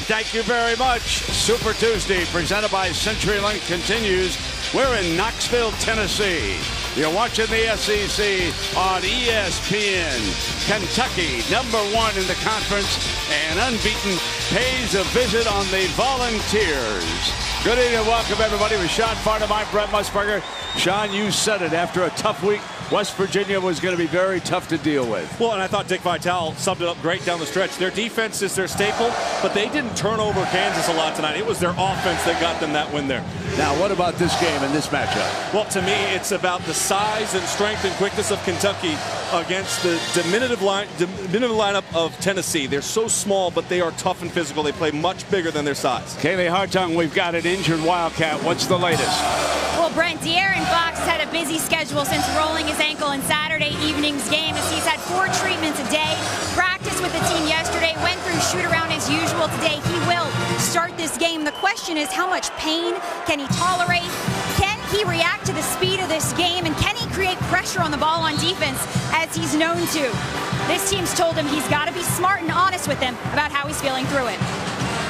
Thank you very much. Super Tuesday, presented by CenturyLink, continues. We're in Knoxville, Tennessee. You're watching the SEC on ESPN. Kentucky, #1 in the conference and unbeaten, pays a visit on the Volunteers. Good evening and welcome, everybody. With Sean Farnham, I'm Brent Musburger. Sean, you said it. After a tough week, West Virginia was going to be very tough to deal with. Well, and I thought Dick Vitale summed it up great down the stretch. Their defense is their staple, but they didn't turn over Kansas a lot tonight. It was their offense that got them that win there. Now, what about this game and this matchup? Well, to me, it's about the size and strength and quickness of Kentucky against the diminutive lineup of Tennessee. They're so small, but they are tough and physical. They play much bigger than their size. Kaylee Hartung, we've got an injured Wildcat. What's the latest? Well, Brent, De'Aaron Fox had a busy schedule since rolling his ankle in Saturday evening's game, as he's had 4 treatments a day. Practiced with the team yesterday, went through shoot-around as usual today. He will start this game. The question is, how much pain can he tolerate? Can he react to the speed of this game? And can he create pressure on the ball on defense, as he's known to? This team's told him he's got to be smart and honest with them about how he's feeling through it.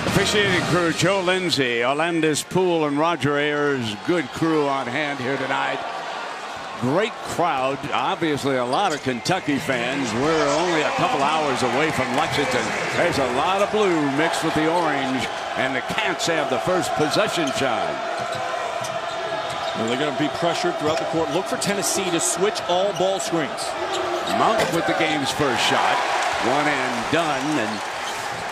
Officiating crew, Joe Lindsay, Orlandis Poole, and Roger Ayers. Good crew on hand here tonight. Great crowd. Obviously, a lot of Kentucky fans. We're only a couple hours away from Lexington. There's a lot of blue mixed with the orange, and the Cats have the first possession shot. Well, they're going to be pressured throughout the court. Look for Tennessee to switch all ball screens. Monk with the game's first shot. One and done, and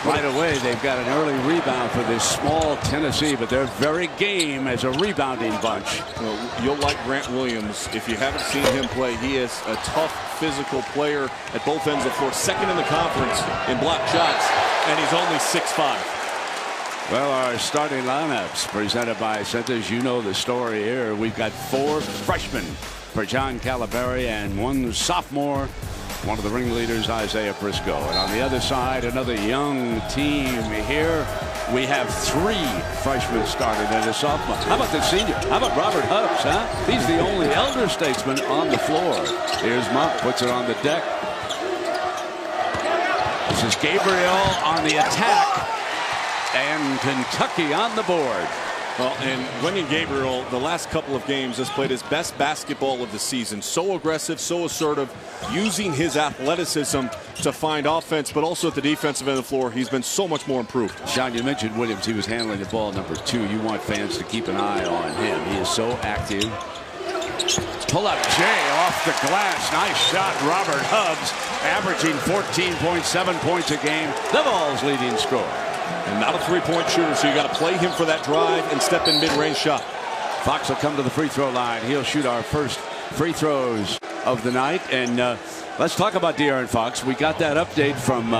right away, they've got an early rebound for this small Tennessee, but they're very game as a rebounding bunch. Well, you'll like Grant Williams if you haven't seen him play. He is a tough, physical player at both ends of the floor. Second in the conference in block shots, and he's only 6'5". Well, our starting lineups presented by Centers. You know the story here. We've got 4 freshmen for John Calipari and 1 sophomore. One of the ringleaders, Isaiah Briscoe. And on the other side, another young team here. We have 3 freshmen starting and a sophomore. How about the senior? How about Robert Hubbs, huh? He's the only elder statesman on the floor. Here's Monk, puts it on the deck. This is Gabriel on the attack. And Kentucky on the board. Well, and Wenyen Gabriel, the last couple of games, has played his best basketball of the season. So aggressive, so assertive, using his athleticism to find offense, but also at the defensive end of the floor, he's been so much more improved. Sean, you mentioned Williams. He was handling the ball #2. You want fans to keep an eye on him. He is so active. Pull up Jay off the glass. Nice shot, Robert Hubbs, averaging 14.7 points a game. The Vols' leading scorer. And not a three-point shooter, so you got to play him for that drive and step in mid-range shot. Fox will come to the free throw line. He'll shoot our first free throws of the night. And let's talk about De'Aaron Fox. We got that update from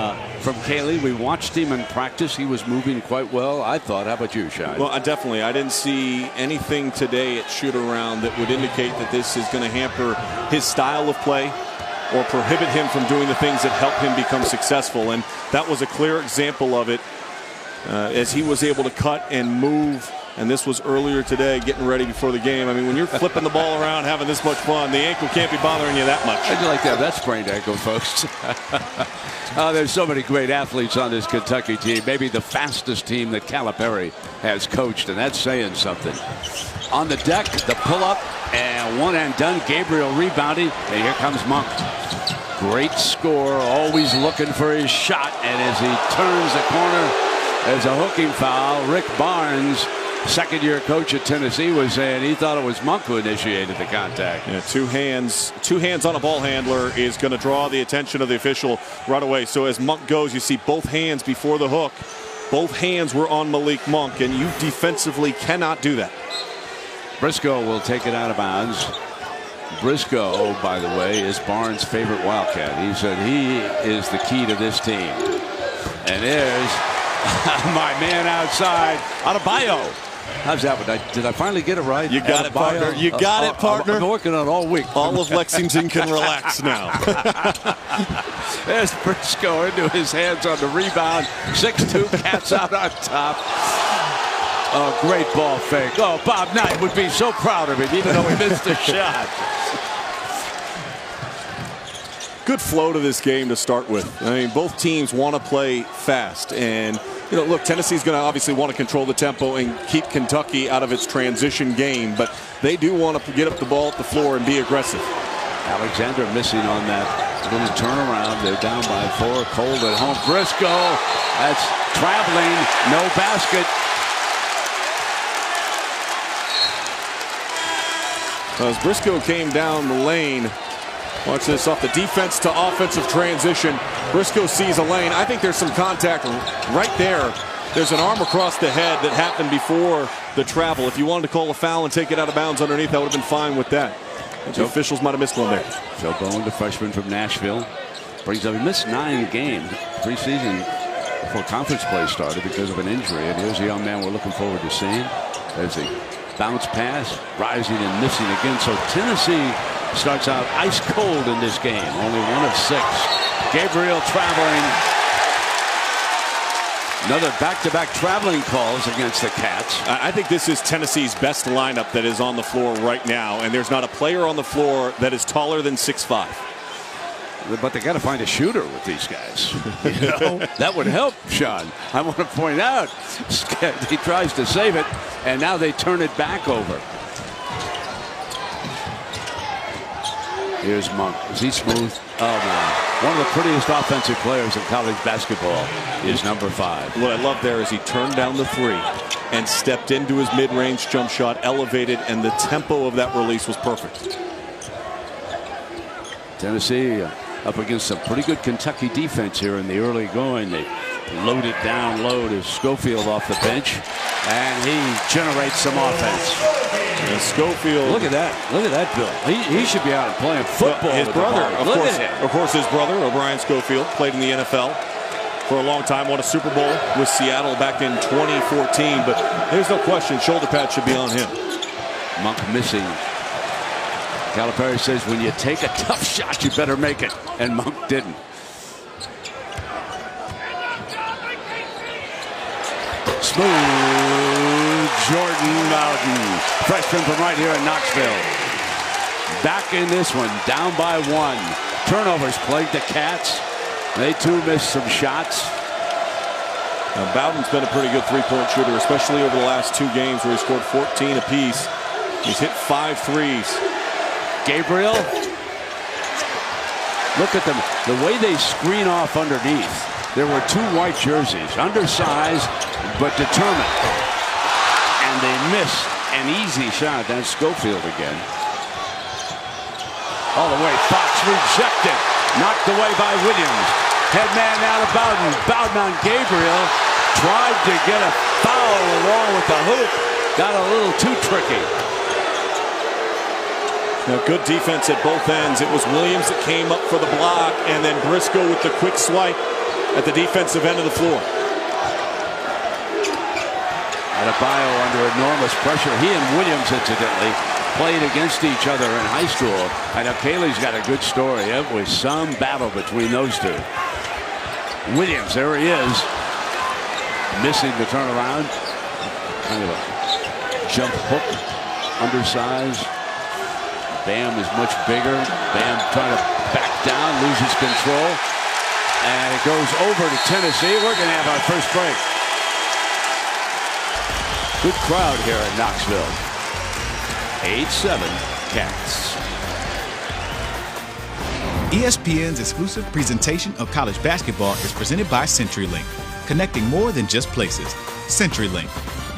Kaylee. We watched him in practice. He was moving quite well, I thought. How about you, Sean? Well, definitely. I didn't see anything today at shoot-around that would indicate that this is going to hamper his style of play or prohibit him from doing the things that help him become successful. And that was a clear example of it. As he was able to cut and move, and this was earlier today, getting ready before the game. I mean, when you're flipping the ball around, having this much fun, the ankle can't be bothering you that much. How'd you like to have that sprained ankle, folks? There's so many great athletes on this Kentucky team. Maybe the fastest team that Calipari has coached, and that's saying something. On the deck, the pull-up, and one and done. Gabriel rebounding, and here comes Monk. Great score, always looking for his shot, and as he turns the corner, there's a hooking foul. Rick Barnes, second-year coach at Tennessee, was saying he thought it was Monk who initiated the contact. Yeah, two hands on a ball handler is going to draw the attention of the official right away. So as Monk goes, you see both hands before the hook. Both hands were on Malik Monk, and you defensively cannot do that. Briscoe will take it out of bounds. Briscoe, by the way, is Barnes' favorite Wildcat. He said he is the key to this team. And there's my man outside, Adebayo. How's that one? Did I finally get it right? You got it, partner. You got it, partner. I've been working on it all week. All of Lexington can relax now. There's Briscoe into his hands on the rebound. 6'2", Cats out on top. Oh, great ball fake. Oh, Bob Knight would be so proud of him, even though he missed the shot. Good flow to this game to start with. I mean, both teams want to play fast, and You know, look, Tennessee's going to obviously want to control the tempo and keep Kentucky out of its transition game, but they do want to get up the ball at the floor and be aggressive. Alexander missing on that little turnaround. They're down by 4. Cold at home. Briscoe, that's traveling. No basket. As Briscoe came down the lane, watch this, off the defense to offensive transition. Briscoe sees a lane. I think there's some contact right there. There's an arm across the head that happened before the travel. If you wanted to call a foul and take it out of bounds underneath, I would have been fine with that. The officials might have missed one there. Joe Bowen, the freshman from Nashville, brings up. He missed 9 games preseason before conference play started because of an injury. And here's a young man we're looking forward to seeing. There's a bounce pass, rising and missing again. So Tennessee starts out ice cold in this game. Only 1 of 6. Gabriel traveling. Another back-to-back traveling calls against the Cats. I think this is Tennessee's best lineup that is on the floor right now, and there's not a player on the floor that is taller than 6'5". But they got to find a shooter with these guys. You know, that would help, Sean. I want to point out, he tries to save it, and now they turn it back over. Here's Monk. Is he smooth? Oh, man. One of the prettiest offensive players in college basketball is number 5. What I love there is he turned down the 3 and stepped into his mid-range jump shot, elevated, and the tempo of that release was perfect. Tennessee up against some pretty good Kentucky defense here in the early going. They load it down low to Schofield off the bench, and he generates some offense. And Schofield, look at that Bill. He should be out playing football. His brother, of course, his brother O'Brien Schofield played in the NFL for a long time. Won a Super Bowl with Seattle back in 2014. But there's no question, shoulder pad should be on him. Monk missing. Calipari says when you take a tough shot, you better make it, and Monk didn't. Smooth Jordan Bowden, freshman from right here in Knoxville. Back in this one, down by 1. Turnovers plagued the Cats. They too missed some shots. Now, Bowden's been a pretty good three-point shooter, especially over the last 2 games where he scored 14 apiece. He's hit 5 threes. Gabriel, look at them. The way they screen off underneath. There were 2 white jerseys, undersized but determined. And they missed an easy shot. That's Schofield again. All the way, Fox rejected. Knocked away by Williams. Head man out of Bowden. Bowden on Gabriel. Tried to get a foul along with the hoop. Got a little too tricky. Now, good defense at both ends. It was Williams that came up for the block, and then Briscoe with the quick swipe at the defensive end of the floor. Adebayo under enormous pressure. He and Williams, incidentally, played against each other in high school. I know Kaylee's got a good story. It was some battle between those 2. Williams, there he is. Missing the turnaround. Kind of a jump hook. Undersized. Bam is much bigger. Bam trying to back down, loses control. And it goes over to Tennessee. We're going to have our first break. Good crowd here in Knoxville. 8-7 Cats. ESPN's exclusive presentation of college basketball is presented by CenturyLink. Connecting more than just places. CenturyLink,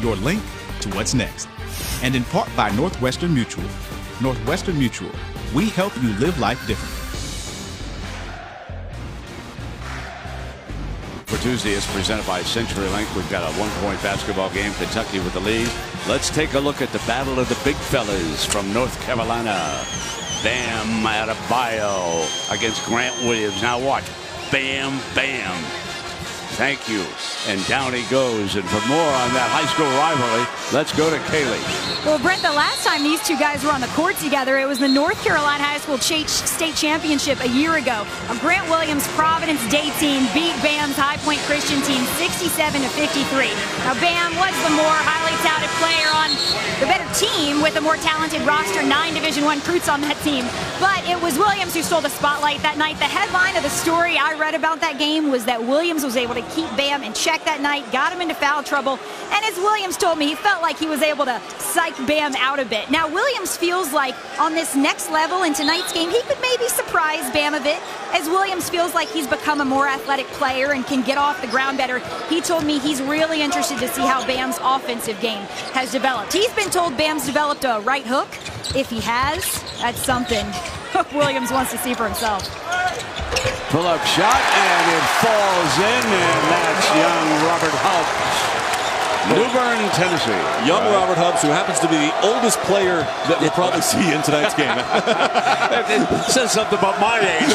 your link to what's next. And in part by Northwestern Mutual. Northwestern Mutual, we help you live life differently. For Tuesday, it's presented by CenturyLink. We've got a 1-point basketball game. Kentucky with the lead. Let's take a look at the battle of the big fellas from North Carolina. Bam Adebayo against Grant Williams. Now watch. Bam, bam. Thank you. And down he goes. And for more on that high school rivalry, let's go to Kaylee. Well, Brent, the last time these 2 guys were on the court together, it was the North Carolina High School State Championship a year ago. A Grant Williams Providence Day team beat Bam's High Point Christian team 67-53. Now, Bam was the more highly touted player on the better team with a more talented roster, 9 Division I recruits on that team. But it was Williams who stole the spotlight that night. The headline of the story I read about that game was that Williams was able to keep Bam in check that night, got him into foul trouble. And as Williams told me, he felt like he was able to psych Bam out a bit. Now, Williams feels like on this next level in tonight's game, he could maybe surprise Bam a bit, as Williams feels like he's become a more athletic player and can get off the ground better. He told me he's really interested to see how Bam's offensive game has developed. He's been told Bam's developed a right hook. If he has, that's something Williams wants to see for himself. Pull-up shot, and it falls in, and that's young Robert Hubbs. New Bern, Tennessee. Young Robert Hubbs, who happens to be the oldest player that we'll probably see in tonight's game. It says something about my age.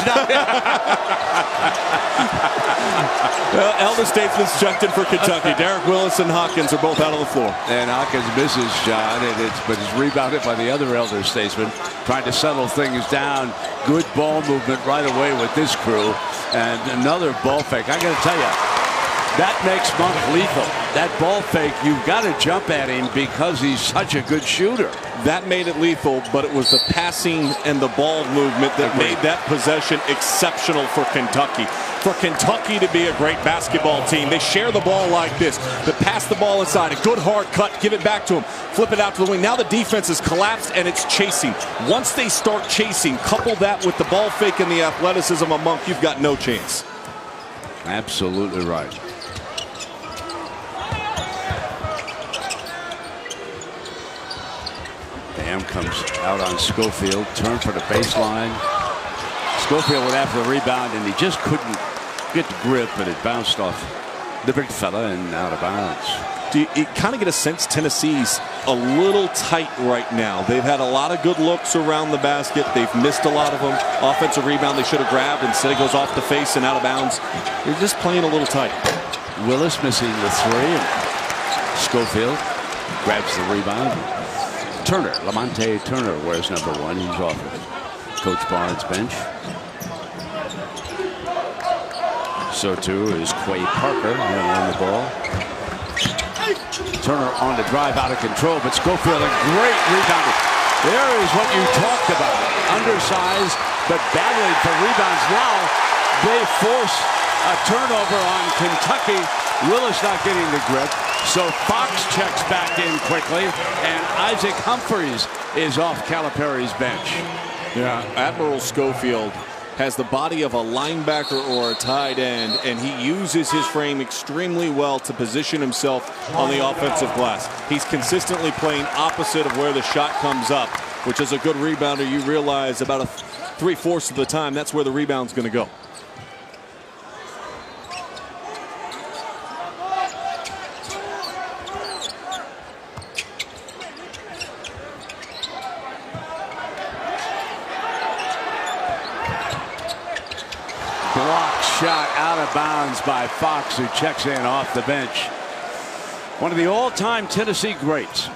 Elder statesman's checked in for Kentucky. Derek Willis and Hawkins are both out on the floor. And Hawkins misses shot, but it's rebounded by the other elder statesman, trying to settle things down. Good ball movement right away with this crew. And another ball fake. I got to tell you, that makes Monk lethal. That ball fake, you've got to jump at him because he's such a good shooter. That made it lethal, but it was the passing and the ball movement that made that possession exceptional for Kentucky. For Kentucky to be a great basketball team, they share the ball like this. They pass the ball inside, a good hard cut, give it back to him, flip it out to the wing. Now the defense is collapsed and it's chasing. Once they start chasing, couple that with the ball fake and the athleticism of Monk, you've got no chance. Absolutely right. Bam comes out on Schofield, turn for the baseline. Schofield went after the rebound, and he just couldn't get the grip, but it bounced off the big fella and out of bounds. Do you kind of get a sense Tennessee's a little tight right now? They've had a lot of good looks around the basket. They've missed a lot of them. Offensive rebound they should have grabbed. Instead it goes off the face and out of bounds. They're just playing a little tight. Willis missing the three, and Schofield grabs the rebound. Turner, Lamonte Turner wears number 1. He's off of Coach Barnes' bench. So too is Quay Parker on the ball. Turner on the drive, out of control, but Schofield a great rebound. There is what you talked about. Undersized, but battling for rebounds. Now they force a turnover on Kentucky. Willis not getting the grip. So Fox checks back in quickly, and Isaac Humphries is off Calipari's bench. Yeah, Admiral Schofield has the body of a linebacker or a tight end, and he uses his frame extremely well to position himself on the offensive glass. He's consistently playing opposite of where the shot comes up, which as a good rebounder, you realize about 3/4 of the time that's where the rebound's going to go. Shot out of bounds by Fox, who checks in off the bench. One of the all-time Tennessee greats,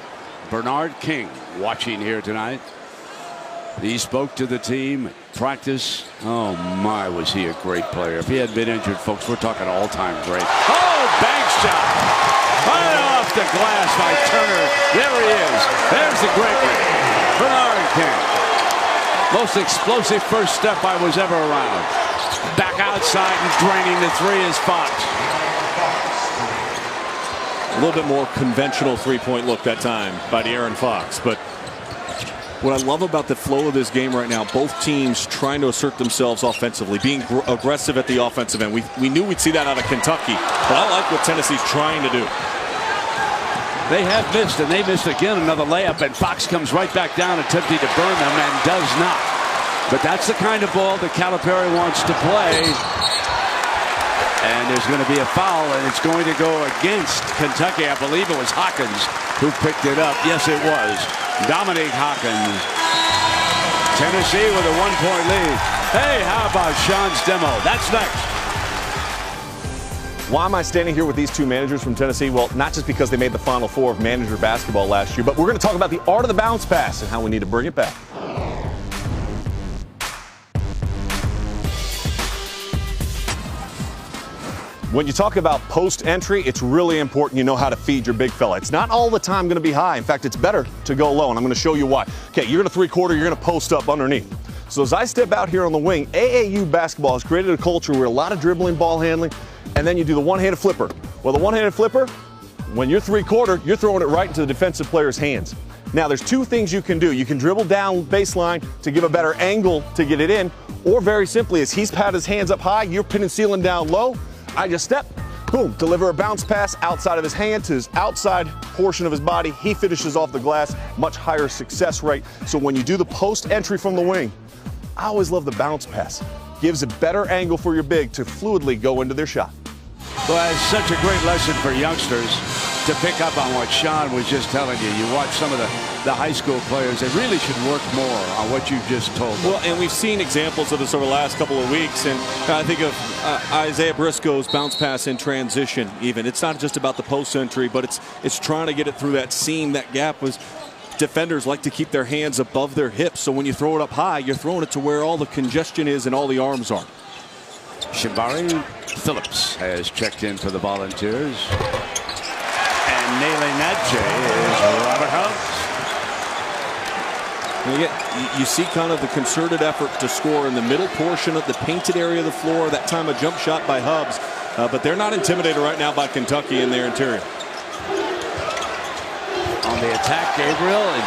Bernard King, watching here tonight. He spoke to the team at practice. Oh my, was he a great player. If he hadn't been injured, folks, we're talking all-time great. Oh, bank shot right off the glass by Turner. There he is. There's the great one, Bernard King. Most explosive first step I was ever around. Back outside and draining the three is Fox. A little bit more conventional three-point look that time by De'Aaron Fox. But what I love about the flow of this game right now, both teams trying to assert themselves offensively, being aggressive at the offensive end. We knew we'd see that out of Kentucky, but I like what Tennessee's trying to do. They have missed, and they missed again another layup, and Fox comes right back down attempting to burn them and does not. But that's the kind of ball that Calipari wants to play. And there's going to be a foul, and it's going to go against Kentucky. I believe it was Hawkins who picked it up. Yes, it was. Dominique Hawkins. Tennessee with a 1-point lead. Hey, how about Sean's demo? That's next. Why am I standing here with these two managers from Tennessee? Well, not just because they made the Final Four of manager basketball last year, but we're going to talk about the art of the bounce pass and how we need to bring it back. When you talk about post entry, it's really important you know how to feed your big fella. It's not all the time going to be high. In fact, it's better to go low, and I'm going to show you why. Okay, you're going to three-quarter, you're going to post up underneath. So as I step out here on the wing, AAU basketball has created a culture where a lot of dribbling, ball handling, and then you do the one-handed flipper. Well, the one-handed flipper, when you're three-quarter, you're throwing it right into the defensive player's hands. Now, there's two things you can do. You can dribble down baseline to give a better angle to get it in, or very simply, as he's had his hands up high, you're pinning ceiling down low. I just step, boom, deliver a bounce pass outside of his hand to his outside portion of his body. He finishes off the glass, much higher success rate. So when you do the post entry from the wing, I always love the bounce pass. Gives a better angle for your big to fluidly go into their shot. Well, it's such a great lesson for youngsters to pick up on what Sean was just telling you. You watch some of the high school players, they really should work more on what you just told them. Well, and we've seen examples of this over the last couple of weeks, and I think of Isaiah Briscoe's bounce pass in transition even. It's not just about the post entry, but it's trying to get it through that seam, that gap. Was defenders like to keep their hands above their hips, so when you throw it up high, you're throwing it to where all the congestion is and all the arms are. Shibari Phillips has checked in for the Volunteers. And nailing that, Jay, is Robert Hubbs. And again, you see kind of the concerted effort to score in the middle portion of the painted area of the floor. That time a jump shot by Hubbs. But they're not intimidated right now by Kentucky in their interior. On the attack, Gabriel, and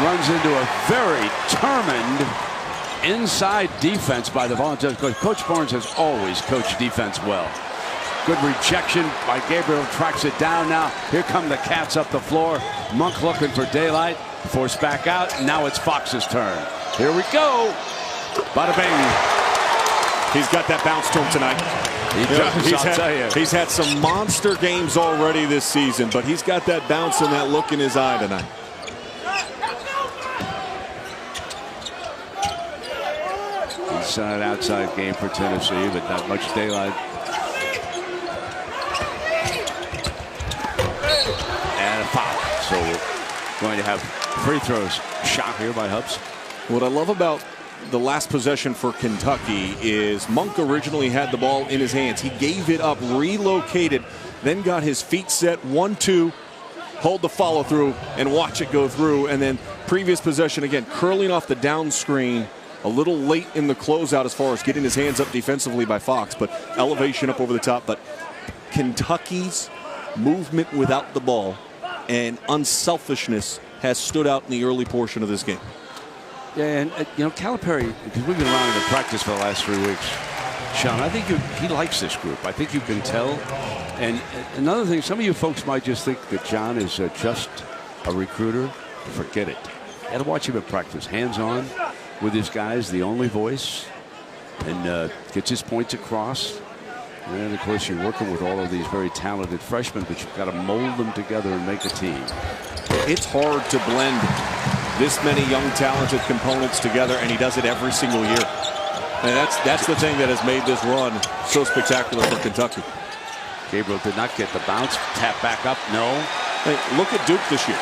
runs into a very determined inside defense by the Volunteers. Coach Barnes has always coached defense well. Good rejection by Gabriel, tracks it down now. Here come the Cats up the floor. Monk looking for daylight, forced back out. Now it's Fox's turn. Here we go. Bada bing. He's got that bounce to him tonight. He does, I'll tell you. He's had some monster games already this season, but he's got that bounce and that look in his eye tonight. Inside outside game for Tennessee, but not much daylight. And a foul. So we're going to have free throws shot here by Hubbs. What I love about the last possession for Kentucky is Monk originally had the ball in his hands. He gave it up, relocated, then got his feet set, 1-2, hold the follow through and watch it go through. And then previous possession again, curling off the down screen. A little late in the closeout as far as getting his hands up defensively by Fox, but elevation up over the top. But Kentucky's movement without the ball and unselfishness has stood out in the early portion of this game. Yeah, and you know, Calipari, because we've been around in practice for the last 3 weeks, Sean, I think he likes this group. I think you can tell. And another thing, some of you folks might just think that John is just a recruiter. Forget it. You got to watch him at practice, hands-on with his guys, the only voice, and gets his points across. And of course, you're working with all of these very talented freshmen, but you've got to mold them together and make a team. It's hard to blend this many young, talented components together, and he does it every single year. And that's the thing that has made this run so spectacular for Kentucky. Gabriel did not get the bounce. Tap back up. No. Hey, look at Duke this year.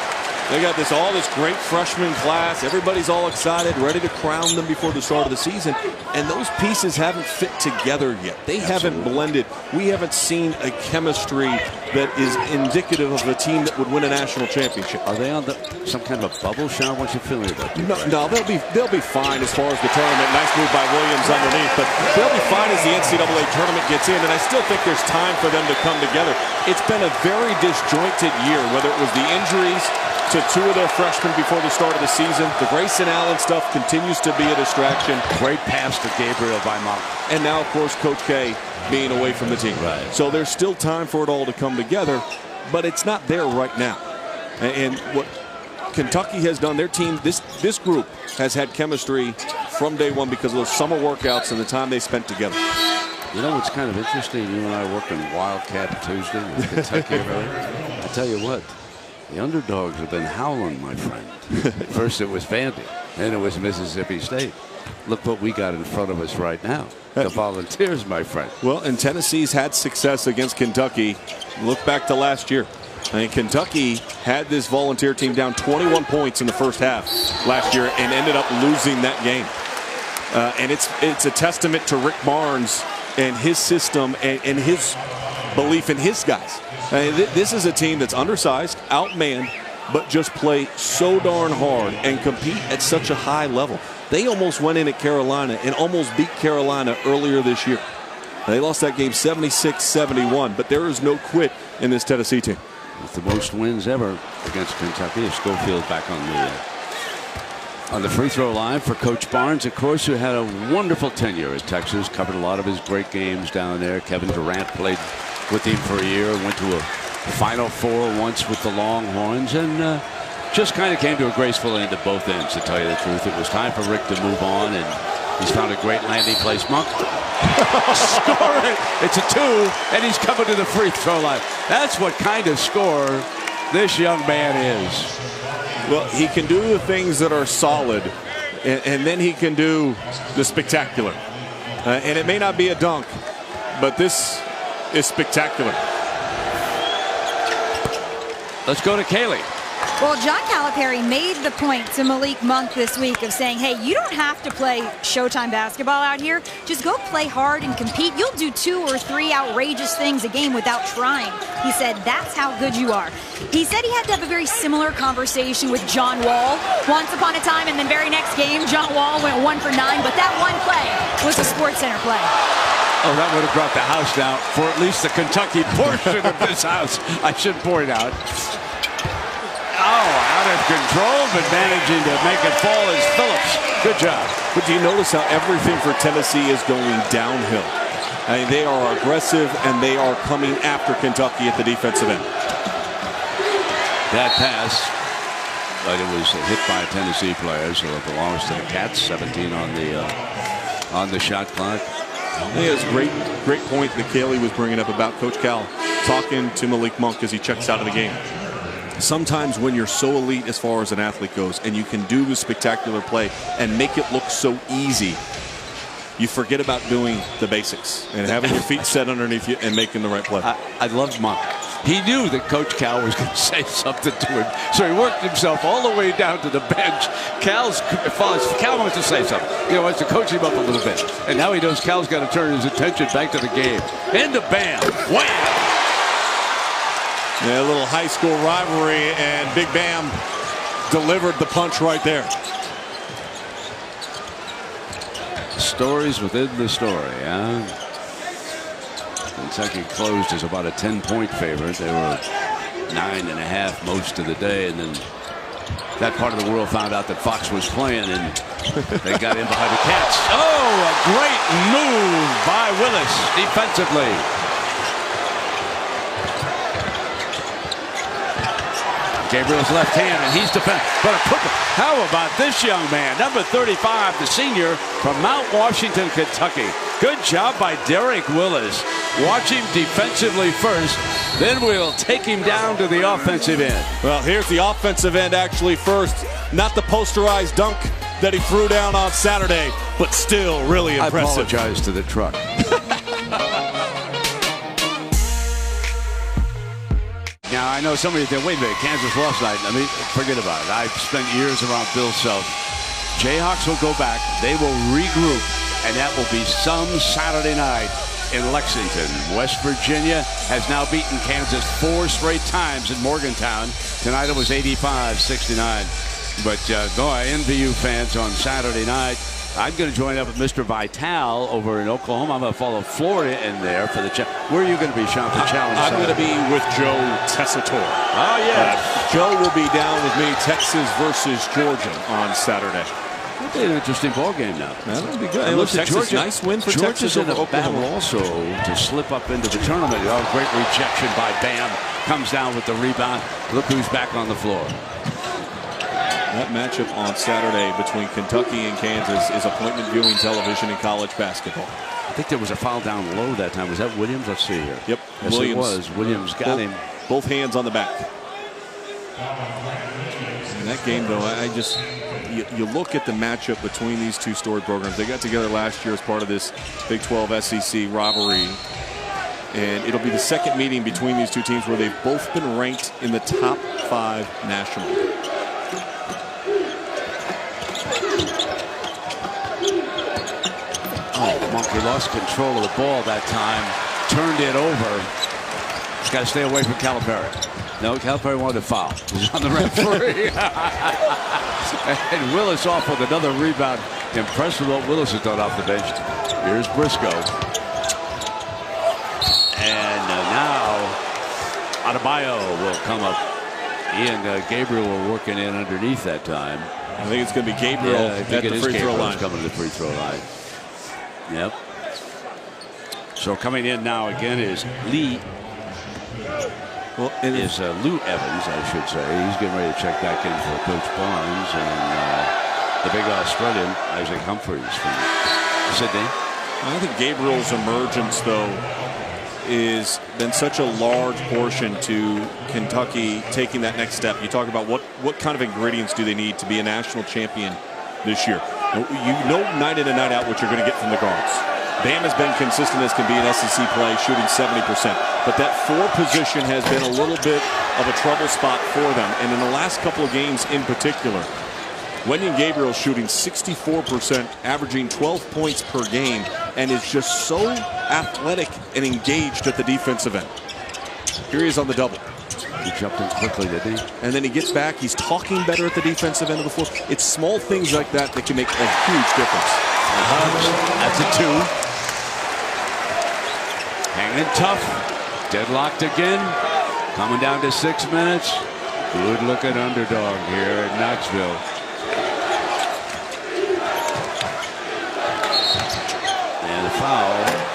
They got all this great freshman class. Everybody's all excited, ready to crown them before the start of the season. And those pieces haven't fit together yet. They haven't blended. We haven't seen a chemistry that is indicative of a team that would win a national championship. Are they on some kind of a bubble, Sean? What's your feeling about that? No, they'll be fine as far as the tournament. Nice move by Williams underneath, but they'll be fine as the NCAA tournament gets in. And I still think there's time for them to come together. It's been a very disjointed year, whether it was the injuries to two of their freshmen before the start of the season. The Grayson Allen stuff continues to be a distraction. Great pass to Gabriel by Monk. And now, of course, Coach K being away from the team. Right. So there's still time for it all to come together, but it's not there right now. And what Kentucky has done, their team, this group has had chemistry from day one because of those summer workouts and the time they spent together. You know what's kind of interesting? You and I work on Wildcat Tuesday in Kentucky. I tell you what. The underdogs have been howling, my friend. First it was Vandy, then it was Mississippi State. Look what we got in front of us right now. The Volunteers, my friend. Well, and Tennessee's had success against Kentucky. Look back to last year. I mean, Kentucky had this Volunteer team down 21 points in the first half last year and ended up losing that game. And it's a testament to Rick Barnes and his system and his belief in his guys. This is a team that's undersized, outmanned, but just play so darn hard and compete at such a high level. They almost went in at Carolina and almost beat Carolina earlier this year. They lost that game 76-71, but there is no quit in this Tennessee team. With the most wins ever against Kentucky. Schofield's back on the free throw line for Coach Barnes, of course, who had a wonderful tenure at Texas, covered a lot of his great games down there. Kevin Durant played with him for a year, went to a Final Four once with the Longhorns, and just kind of came to a graceful end at both ends, to tell you the truth. It was time for Rick to move on, and he's found a great landing place. Monk, score it! It's a 2, and he's coming to the free throw line. That's what kind of scorer this young man is. Well, he can do the things that are solid, and then he can do the spectacular. And it may not be a dunk, but this is spectacular. Let's go to Kaylee. Well, John Calipari made the point to Malik Monk this week of saying, hey, you don't have to play Showtime basketball out here. Just go play hard and compete. You'll do 2 or 3 outrageous things a game without trying. He said that's how good you are. He said he had to have a very similar conversation with John Wall once upon a time, and then very next game, John Wall went 1 for 9, but that one play was a SportsCenter play. Oh, that would have brought the house down for at least the Kentucky portion of this house, I should point out. Oh, out of control, but managing to make it fall is Phillips. Good job. But do you notice how everything for Tennessee is going downhill? I mean, they are aggressive, and they are coming after Kentucky at the defensive end. That pass, but it was hit by a Tennessee player, so it belongs to the Cats. 17 on the shot clock. I think it was a great point that Kaylee was bringing up about Coach Cal talking to Malik Monk as he checks out of the game. Sometimes when you're so elite as far as an athlete goes, and you can do the spectacular play and make it look so easy, you forget about doing the basics and having your feet set underneath you and making the right play. I loved Monk. He knew that Coach Cal was going to say something to him, so he worked himself all the way down to the bench. Cal wants to say something. He wants to coach him up a little bit. And now he knows Cal's got to turn his attention back to the game. Into Bam. Wham! Yeah, a little high school rivalry, and Big Bam delivered the punch right there. Stories within the story, huh? Kentucky closed as about a 10-point favorite. They were 9.5 most of the day, and then that part of the world found out that Fox was playing, and they got in behind the Cats. Oh, a great move by Willis defensively. Gabriel's left hand, and he's defending. But how about this young man, number 35, the senior from Mount Washington, Kentucky. Good job by Derek Willis. Watch him defensively first, then we'll take him down to the offensive end. Well, here's the offensive end actually first. Not the posterized dunk that he threw down on Saturday, but still really impressive. I apologize to the truck. Now, I know somebody said, wait a minute, Kansas lost tonight. I mean, forget about it. I've spent years around Bill Self. Jayhawks will go back. They will regroup, and that will be some Saturday night in Lexington. West Virginia has now beaten Kansas 4 straight times in Morgantown. Tonight it was 85-69. But go NVU fans on Saturday night. I'm going to join up with Mr. Vital over in Oklahoma. I'm going to follow Florida in there for the challenge. Where are you going to be, Sean, for the challenge? I'm going to be with Joe Tessitore. Oh, yeah. Joe will be down with me, Texas versus Georgia on Saturday. It'll be an interesting ball game now. That'll be good. And look, Texas, Georgia, nice win for Georgia's Texas in over a battle Oklahoma. also to slip up into the tournament. Oh, great rejection by Bam. Comes down with the rebound. Look who's back on the floor. That matchup on Saturday between Kentucky and Kansas is appointment viewing television in college basketball. I think there was a foul down low that time. Was that Williams? Let's see here. Yep. Yes, Williams. it was. Williams got him. Both hands on the back. In that game, though, you look at the matchup between these two storied programs. They got together last year as part of this Big 12 SEC rivalry. And it'll be the second meeting between these two teams where they've both been ranked in the top 5 nationally. Oh, Monkey lost control of the ball that time. Turned it over. He's got to stay away from Calipari. No, Calipari wanted to foul. He's on the referee. And Willis off with another rebound. Impressed with what Willis has done off the bench. Here's Briscoe. Adebayo will come up. He and Gabriel were working in underneath that time. I think it's going to be Gabriel at the free throw line. Coming to the free throw line. Yep. So coming in now again is Lee. Well, it is Lou Evans, I should say. He's getting ready to check back in for Coach Barnes and the big Australian Isaac Humphries from Sydney. I think Gabriel's emergence, though, is been such a large portion to Kentucky taking that next step. You talk about what kind of ingredients do they need to be a national champion this year. You know night in and night out what you're going to get from the guards. Bam has been consistent as can be in SEC play, shooting 70%. But that 4 position has been a little bit of a trouble spot for them. And in the last couple of games in particular, Wenyen Gabriel shooting 64%, averaging 12 points per game, and is just so athletic and engaged at the defensive end. Here he is on the double. He jumped in quickly, didn't he? And then he gets back. He's talking better at the defensive end of the floor. It's small things like that that can make a huge difference. That's a 2. Hanging tough. Deadlocked again. Coming down to 6 minutes. Good looking underdog here at Knoxville. And a foul.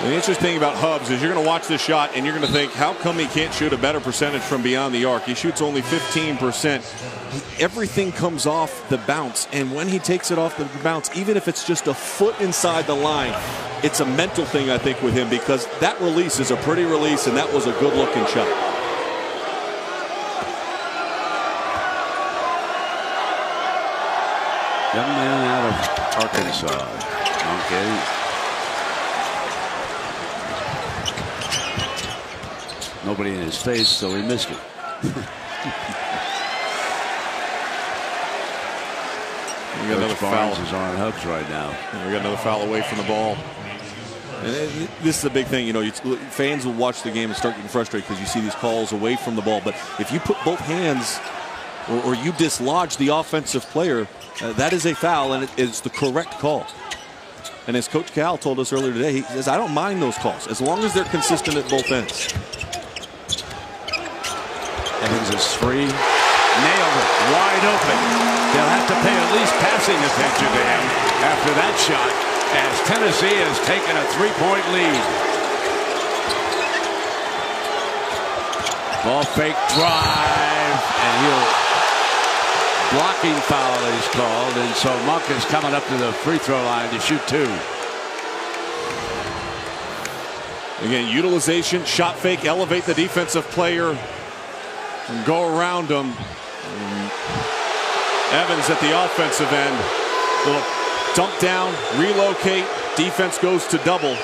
The interesting thing about Hubbs is you're going to watch this shot and you're going to think, how come he can't shoot a better percentage from beyond the arc? He shoots only 15%. Everything comes off the bounce, and when he takes it off the bounce, even if it's just a foot inside the line, it's a mental thing, I think, with him, because that release is a pretty release, and that was a good-looking shot. Young man out of Arkansas. Okay. Nobody in his face, so he missed it. We got another foul. Is on Hubbs right now. And we got another foul away from the ball. And this is a big thing. You know, fans will watch the game and start getting frustrated because you see these calls away from the ball. But if you put both hands or you dislodge the offensive player, that is a foul, and it's the correct call. And as Coach Cal told us earlier today, he says, I don't mind those calls as long as they're consistent at both ends. Evans is free. Nailed it. Wide open. They'll have to pay at least passing attention to him after that shot, as Tennessee has taken a 3-point lead. Ball fake drive, and blocking foul is called, and so Monk is coming up to the free throw line to shoot 2. Again, utilization, shot fake, elevate the defensive player, and go around him. Evans at the offensive end. Little dump down, relocate. Defense goes to double.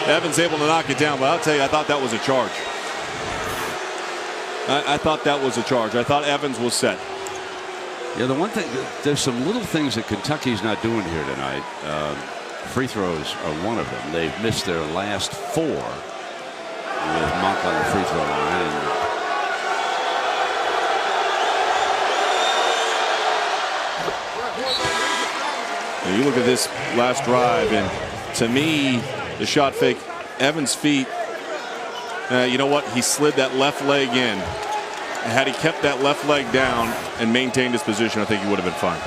Evans able to knock it down, but I'll tell you, I thought that was a charge. I thought that was a charge. I thought Evans was set. Yeah, the one thing, there's some little things that Kentucky's not doing here tonight. Free throws are one of them. They've missed their last 4 with Monk on the free throw line. You look at this last drive, and to me, the shot fake, Evans' feet, you know what? He slid that left leg in. Had he kept that left leg down and maintained his position, I think he would have been fine.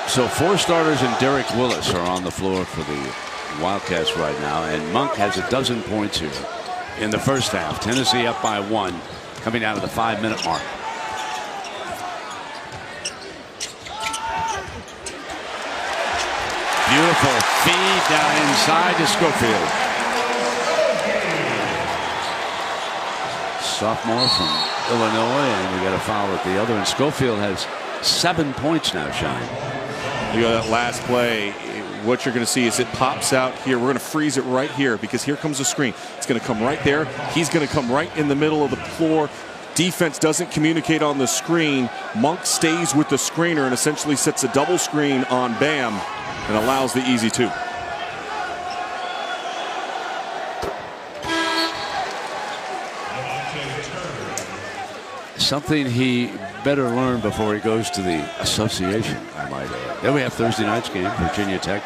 So 4 starters and Derek Willis are on the floor for the Wildcats right now, and Monk has 12 points here in the first half. Tennessee up by 1, coming out of the 5-minute mark. Beautiful feed down inside to Schofield. Sophomore from Illinois, and we got a foul at the other. And Schofield has 7 points now, Shine. You know, that last play, what you're going to see is it pops out here. We're going to freeze it right here because here comes the screen. It's going to come right there. He's going to come right in the middle of the floor. Defense doesn't communicate on the screen. Monk stays with the screener and essentially sets a double screen on Bam and allows the easy 2. Something he better learn before he goes to the association, I might add. Then we have Thursday night's game, Virginia Tech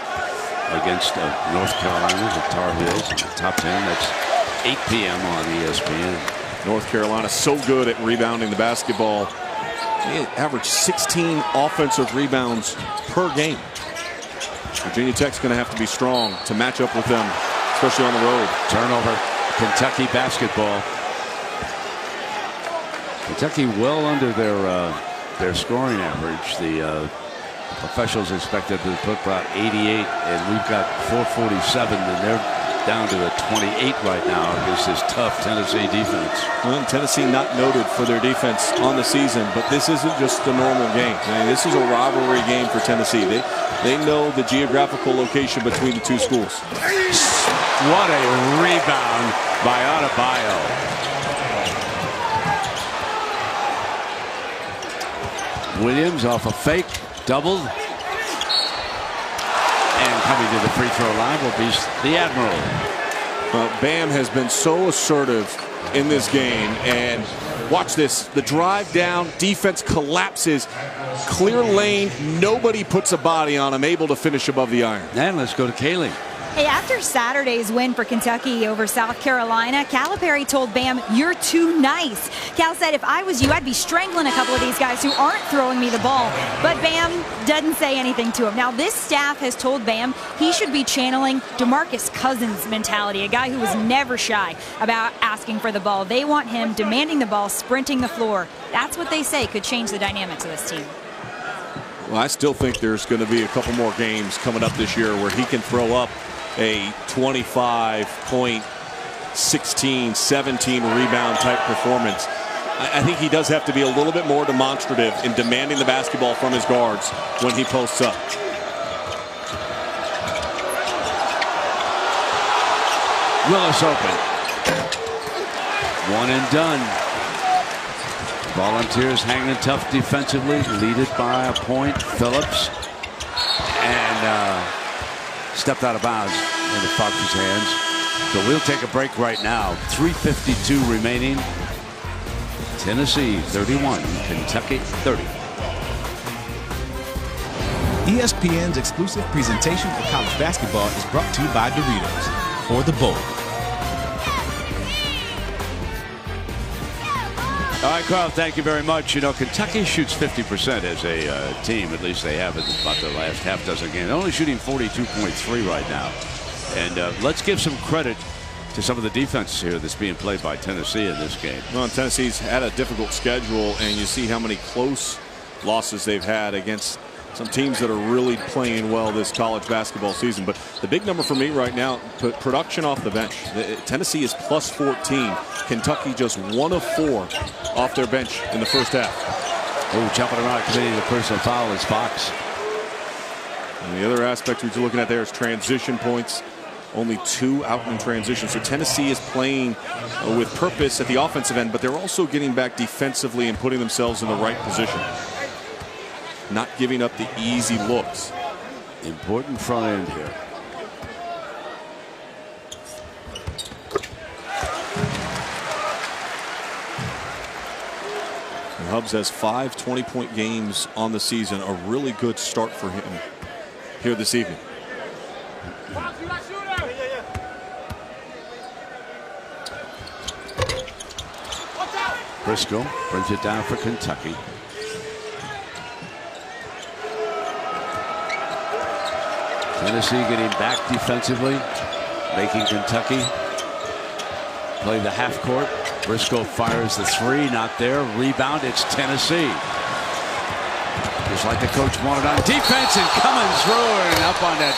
against North Carolina, the Tar Heels, in the top 10. That's 8 p.m. on ESPN. North Carolina so good at rebounding the basketball. They average 16 offensive rebounds per game. Virginia Tech's going to have to be strong to match up with them, especially on the road. Turnover, Kentucky basketball. Kentucky well under their scoring average. The officials expected to put about 88, and we've got 447, and they're down to the 28 right now against this tough Tennessee defense. Well, Tennessee not noted for their defense on the season, but this isn't just a normal game. I mean, this is a rivalry game for Tennessee. They know the geographical location between the two schools. What a rebound by Adebayo. Williams off a fake, doubled. And coming to the free throw line will be the Admiral. Well, Bam has been so assertive in this game, and watch this. The drive down, defense collapses, clear lane, nobody puts a body on him, able to finish above the iron. And let's go to Kaling. Hey, after Saturday's win for Kentucky over South Carolina, Calipari told Bam, "You're too nice." Cal said, "If I was you, I'd be strangling a couple of these guys who aren't throwing me the ball." But Bam doesn't say anything to him. Now, this staff has told Bam he should be channeling DeMarcus Cousins' mentality, a guy who was never shy about asking for the ball. They want him demanding the ball, sprinting the floor. That's what they say could change the dynamics of this team. Well, I still think there's going to be a couple more games coming up this year where he can throw up a 25 point, 16, 17 rebound type performance. I think he does have to be a little bit more demonstrative in demanding the basketball from his guards when he posts up. Willis open. One and done. Volunteers hanging tough defensively, lead it by a point. Phillips. And stepped out of bounds into Fox's hands. So we'll take a break right now. 3:52 remaining. Tennessee 31, Kentucky 30. ESPN's exclusive presentation of college basketball is brought to you by Doritos, for the bold. All right, Carl, thank you very much. You know, Kentucky shoots 50% as a team. At least they have in about the last half dozen games. They're only shooting 42.3 right now. And let's give some credit to some of the defense here that's being played by Tennessee in this game. Well, Tennessee's had a difficult schedule, and you see how many close losses they've had against some teams that are really playing well this college basketball season. But the big number for me right now, production off the bench. Tennessee is plus 14. Kentucky just 1 of 4 off their bench in the first half. Oh, jumping around, committing the personal foul is Fox. And the other aspect we're looking at there is transition points. Only 2 out in transition. So Tennessee is playing with purpose at the offensive end, but they're also getting back defensively and putting themselves in the right position. Not giving up the easy looks. Important front end here. And Hubbs has 5 20-point games on the season. A really good start for him here this evening. Briscoe brings it down for Kentucky. Tennessee getting back defensively, making Kentucky play the half court. Briscoe fires the 3, not there. Rebound, it's Tennessee. Just like the coach wanted on defense, and coming through and up on that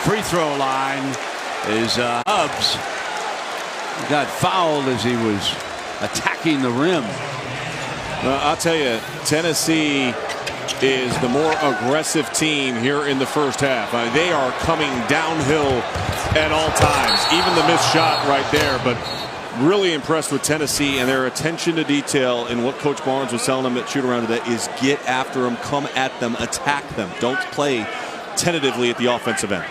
free throw line is Hubbs. He got fouled as he was attacking the rim. I'll tell you, Tennessee is the more aggressive team here in the first half. They are coming downhill at all times. Even the missed shot right there, but really impressed with Tennessee and their attention to detail. And what Coach Barnes was telling them at shoot around today is get after them, come at them, attack them. Don't play tentatively at the offensive end.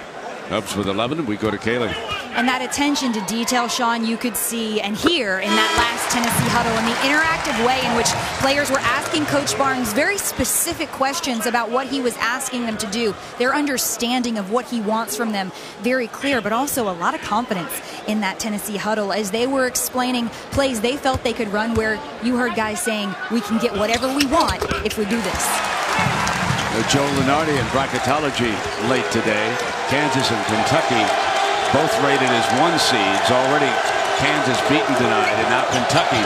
Hubbs with 11, and we go to Kaling. And that attention to detail, Sean, you could see and hear in that last Tennessee huddle and the interactive way in which players were asking Coach Barnes very specific questions about what he was asking them to do. Their understanding of what he wants from them very clear, but also a lot of confidence in that Tennessee huddle as they were explaining plays they felt they could run, where you heard guys saying, we can get whatever we want if we do this. Joe Lunardi in bracketology late today. Kansas and Kentucky both rated as 1 seeds. Already Kansas beaten tonight, and now Kentucky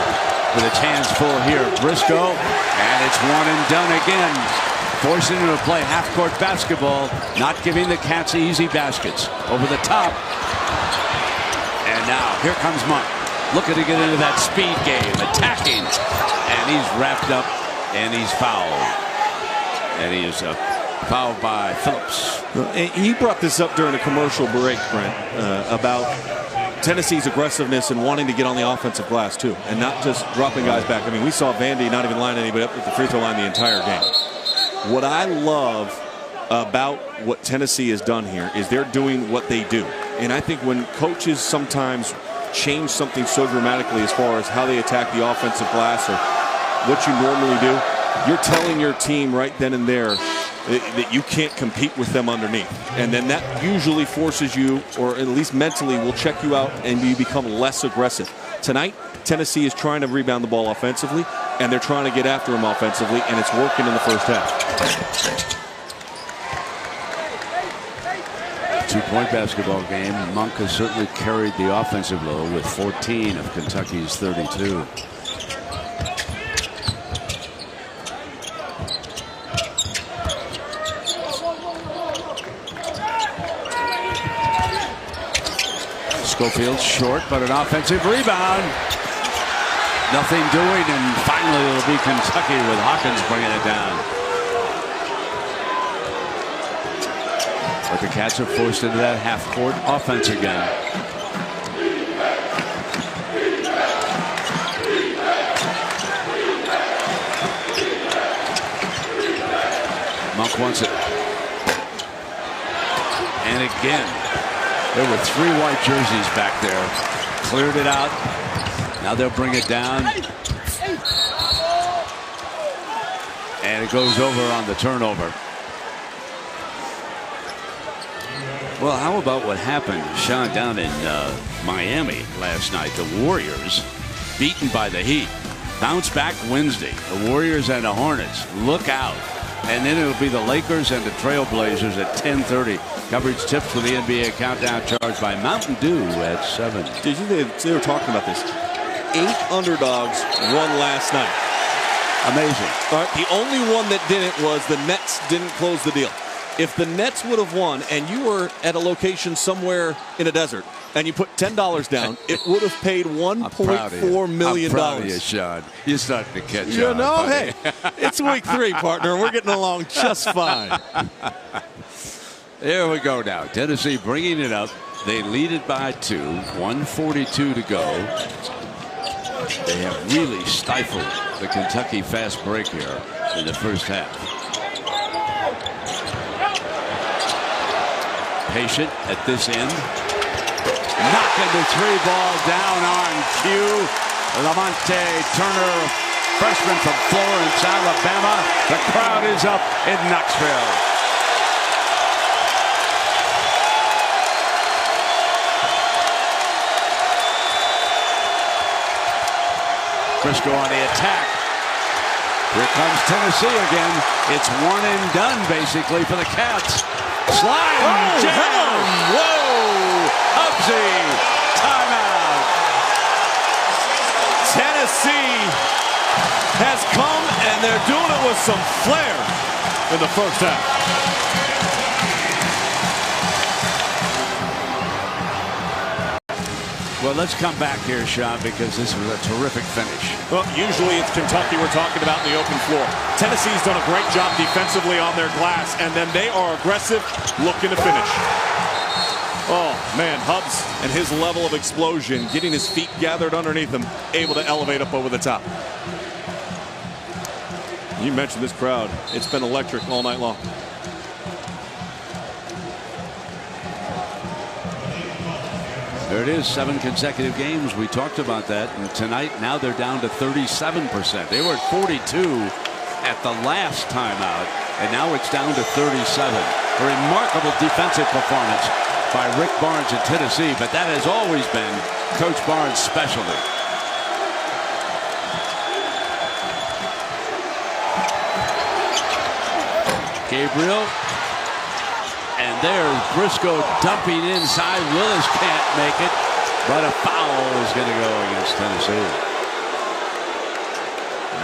with its hands full here. Briscoe, and it's one and done again. Forcing him to play half-court basketball, not giving the Cats easy baskets. Over the top. And now, here comes Monk. Looking to get into that speed game, attacking. And he's wrapped up, and he's fouled. And he is fouled by Phillips. He brought this up during a commercial break, Brent, about Tennessee's aggressiveness and wanting to get on the offensive glass, too, and not just dropping guys back. I mean, we saw Vandy not even line anybody up at the free throw line the entire game. What I love about what Tennessee has done here is they're doing what they do. And I think when coaches sometimes change something so dramatically as far as how they attack the offensive glass or what you normally do, you're telling your team right then and there that you can't compete with them underneath. And then that usually forces you, or at least mentally will check you out and you become less aggressive. Tonight, Tennessee is trying to rebound the ball offensively, and they're trying to get after him offensively, and it's working in the first half. 2-point basketball game. Monk has certainly carried the offensive load with 14 of Kentucky's 32. Schofield short, but an offensive rebound. Nothing doing, and finally it'll be Kentucky with Hawkins bringing it down. But the Cats are forced into that half-court offense again. Monk wants it. And again, there were 3 white jerseys back there. Cleared it out. Now they'll bring it down. And it goes over on the turnover. Well, how about what happened, Sean, down in Miami last night? The Warriors beaten by the Heat. Bounce back Wednesday. The Warriors and the Hornets. Look out. And then it'll be the Lakers and the Trailblazers at 10:30. Coverage tips with the NBA Countdown, charged by Mountain Dew at 7. Did you think they were talking about this? 8 underdogs won last night. Amazing. All right, the only one that didn't was the Nets didn't close the deal. If the Nets would have won and you were at a location somewhere in a desert and you put $10 down, it would have paid $1.4 million. I'm proud of you, Sean. You're starting to catch on. You know, buddy. hey, it's week 3, partner. We're getting along just fine. There we go now. Tennessee bringing it up. They lead it by 2. 1:42 to go. They have really stifled the Kentucky fast break here in the first half. Patient at this end. Knocking the 3 ball down on cue. Lamonte Turner, freshman from Florence, Alabama. The crowd is up in Knoxville. Briscoe on the attack. Here comes Tennessee again. It's one and done basically for the Cats. Slide down. Whoa! Upsy. Timeout. Tennessee has come, and they're doing it with some flair in the first half. Well, let's come back here, Sean, because this was a terrific finish. Well, usually it's Kentucky we're talking about in the open floor. Tennessee's done a great job defensively on their glass, and then they are aggressive, looking to finish. Oh, man, Hubbs and his level of explosion, getting his feet gathered underneath him, able to elevate up over the top. You mentioned this crowd. It's been electric all night long. There it is, 7 consecutive games. We talked about that. And tonight, now they're down to 37%. They were at 42 at the last timeout, and now it's down to 37. A remarkable defensive performance by Rick Barnes in Tennessee, but that has always been Coach Barnes' specialty. Gabriel, and there's Briscoe dumping inside. Willis can't make it, but a foul is going to go against Tennessee.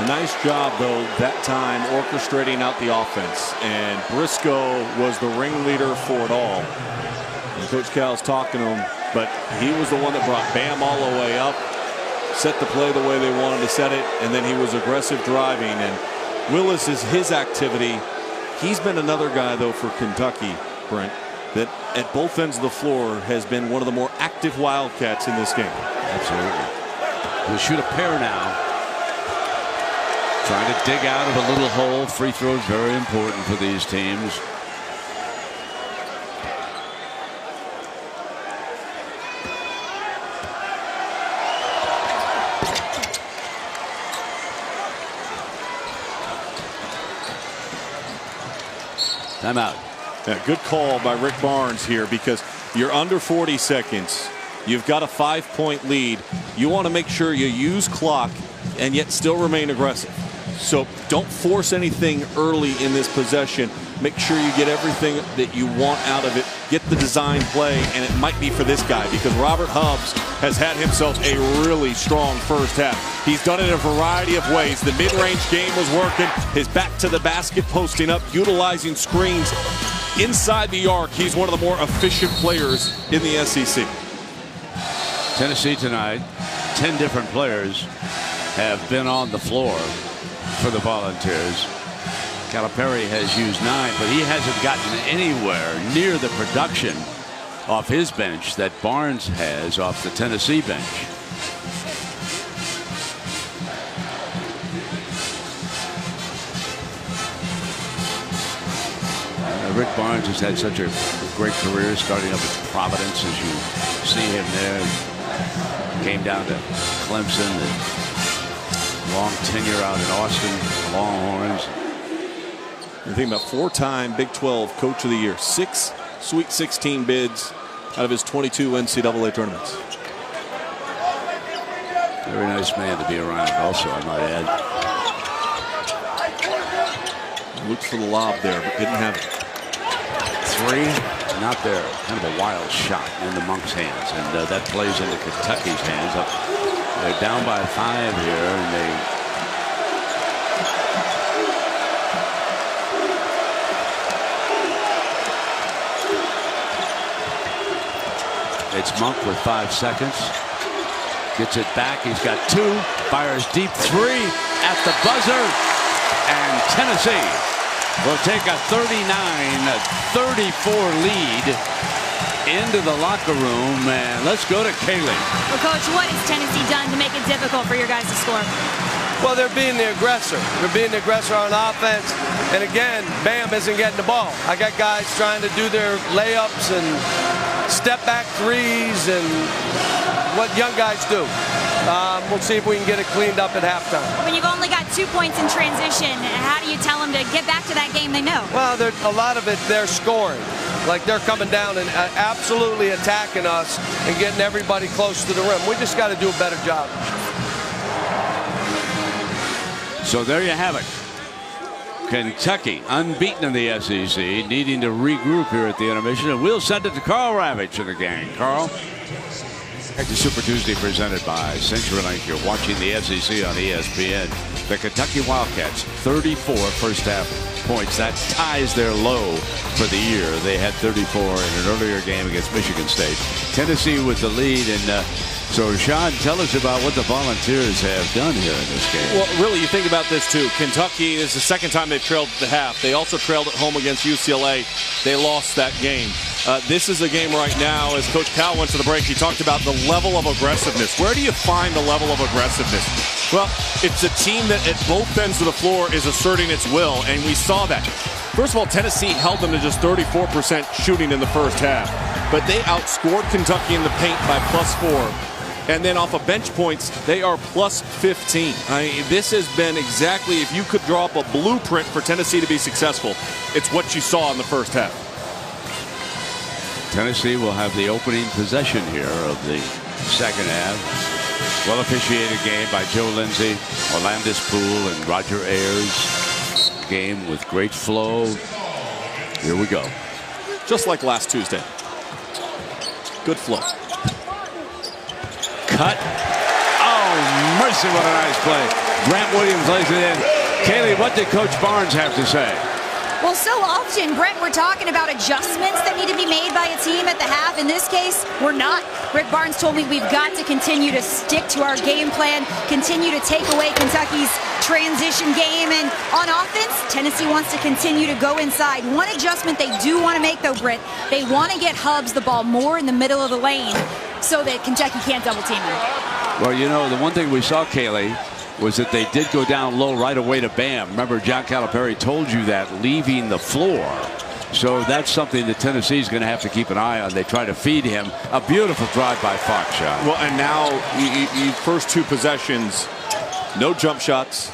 Nice job, though, that time orchestrating out the offense. And Briscoe was the ringleader for it all. And Coach Cal's talking to him, but he was the one that brought Bam all the way up, set the play the way they wanted to set it, and then he was aggressive driving. And Willis is his activity. He's been another guy, though, for Kentucky, Brent, that at both ends of the floor has been one of the more active Wildcats in this game. Absolutely. We'll shoot a pair now. Trying to dig out of a little hole. Free throws very important for these teams. Timeout. Yeah, good call by Rick Barnes here, because you're under 40 seconds. You've got a 5-point lead. You want to make sure you use clock and yet still remain aggressive. So don't force anything early in this possession. Make sure you get everything that you want out of it. Get the design play, and it might be for this guy, because Robert Hubbs has had himself a really strong first half. He's done it in a variety of ways. The mid-range game was working. His back to the basket posting up, utilizing screens inside the arc. He's one of the more efficient players in the SEC. Tennessee tonight, 10 different players have been on the floor for the Volunteers. Calipari has used 9, but he hasn't gotten anywhere near the production off his bench that Barnes has off the Tennessee bench. Rick Barnes has had such a great career, starting up at Providence, as you see him there. Came down to Clemson, and long tenure out in Austin, Longhorns. You think about 4-time Big 12 Coach of the Year, 6 Sweet 16 bids out of his 22 NCAA tournaments. Very nice man to be around also, I might add. Looked for the lob there, but didn't have it. 3, not there. Kind of a wild shot in the Monk's hands, and that plays into Kentucky's hands. They're down by 5 here, and it's Monk with 5 seconds. Gets it back. He's got 2. Fires deep 3 at the buzzer. And Tennessee will take a 39-34 lead into the locker room. And let's go to Kaylee. Well, Coach, what has Tennessee done to make it difficult for your guys to score? Well, they're being the aggressor. They're being the aggressor on offense. And again, Bam isn't getting the ball. I got guys trying to do their layups and step back threes and what young guys do. We'll see if we can get it cleaned up at halftime. When you've only got 2 points in transition, how do you tell them to get back to that game they know? Well, a lot of it, they're scoring. Like, they're coming down and absolutely attacking us and getting everybody close to the rim. We just got to do a better job. So there you have it. Kentucky unbeaten in the SEC, needing to regroup here at the intermission, and we'll send it to Carl Ravitch and the gang. Carl? The Super Tuesday presented by CenturyLink. You're watching the SEC on ESPN. The Kentucky Wildcats, 34 first half points. That ties their low for the year. They had 34 in an earlier game against Michigan State. Tennessee with the lead, and so, Sean, tell us about what the Volunteers have done here in this game. Well, really, you think about this, too. Kentucky is the second time they've trailed the half. They also trailed at home against UCLA. They lost that game. This is a game right now, as Coach Cal went to the break, he talked about the level of aggressiveness. Where do you find the level of aggressiveness? Well, it's a team that at both ends of the floor is asserting its will, and we saw that. First of all, Tennessee held them to just 34% shooting in the first half. but they outscored Kentucky in the paint by +4. And then off of bench points, they are +15. This has been exactly, if you could draw up a blueprint for Tennessee to be successful, it's what you saw in the first half. Tennessee will have the opening possession here of the second half. Well officiated game by Joe Lindsay, Orlandis Poole, and Roger Ayers. Game with great flow. Here we go. Just like last Tuesday. Good flow. Cut. Oh, mercy, what a nice play. Grant Williams lays it in. Kaylee, what did Coach Barnes have to say? Well, so often, Brent, we're talking about adjustments that need to be made by a team at the half. In this case, we're not. Rick Barnes told me we've got to continue to stick to our game plan, continue to take away Kentucky's transition game. And on offense, Tennessee wants to continue to go inside. One adjustment they do want to make, though, Brent, they want to get Hubbs the ball more in the middle of the lane so that Kentucky can't double team him. Well, you know, the one thing we saw, Kaylee, was that they did go down low right away to Bam. Remember, John Calipari told you that leaving the floor. So that's something that Tennessee's going to have to keep an eye on. They try to feed him. A beautiful drive by Fox shot. Well, and now, first two possessions, no jump shots.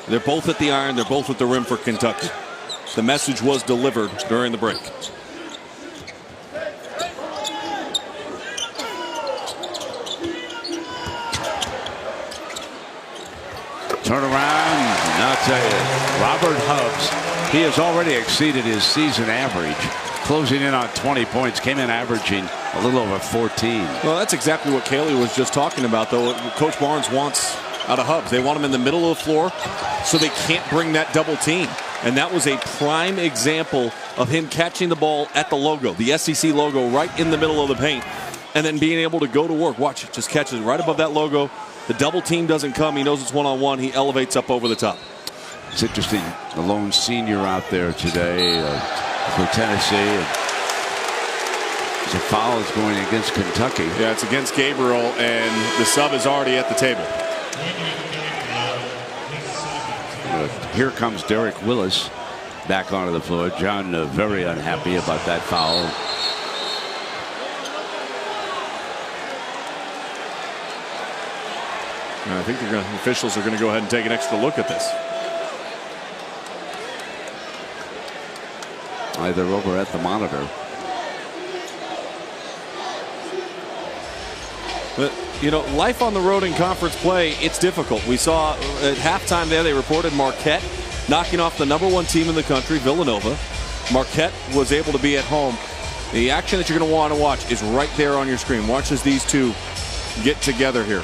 They're both at the iron. They're both at the rim for Kentucky. The message was delivered during the break. Turn around, and I'll tell you, Robert Hubbs, he has already exceeded his season average, closing in on 20 points, came in averaging a little over 14. Well, that's exactly what Kaylee was just talking about, though. What Coach Barnes wants out of Hubbs. They want him in the middle of the floor so they can't bring that double team. And that was a prime example of him catching the ball at the logo, the SEC logo, right in the middle of the paint, and then being able to go to work. Watch it, just catches it right above that logo. The double team doesn't come. He knows it's one-on-one. He elevates up over the top. It's interesting. The lone senior out there today for Tennessee. It's a foul is going against Kentucky. Yeah, it's against Gabriel, and the sub is already at the table. Here comes Derek Willis back onto the floor. John very unhappy about that foul. I think the officials are going to go ahead and take an extra look at this. Either over at the monitor. But, you know, life on the road in conference play, it's difficult. We saw at halftime there, they reported Marquette knocking off the #1 team in the country, Villanova. Marquette was able to be at home. The action that you're going to want to watch is right there on your screen. Watch as these two get together here.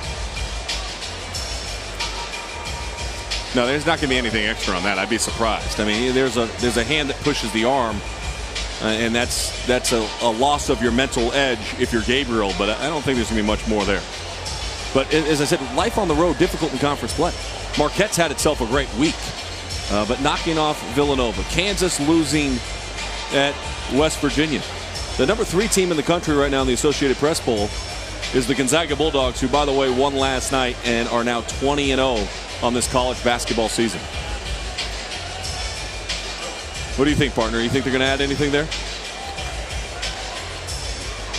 No, there's not going to be anything extra on that. I'd be surprised. I mean, there's a hand that pushes the arm, and that's a loss of your mental edge if you're Gabriel, but I don't think there's going to be much more there. But as I said, life on the road, difficult in conference play. Marquette's had itself a great week, but knocking off Villanova. Kansas losing at West Virginia. The #3 team in the country right now in the Associated Press poll is the Gonzaga Bulldogs, who, by the way, won last night and are now 20-0 on this college basketball season. What do you think, partner? You think they're going to add anything there?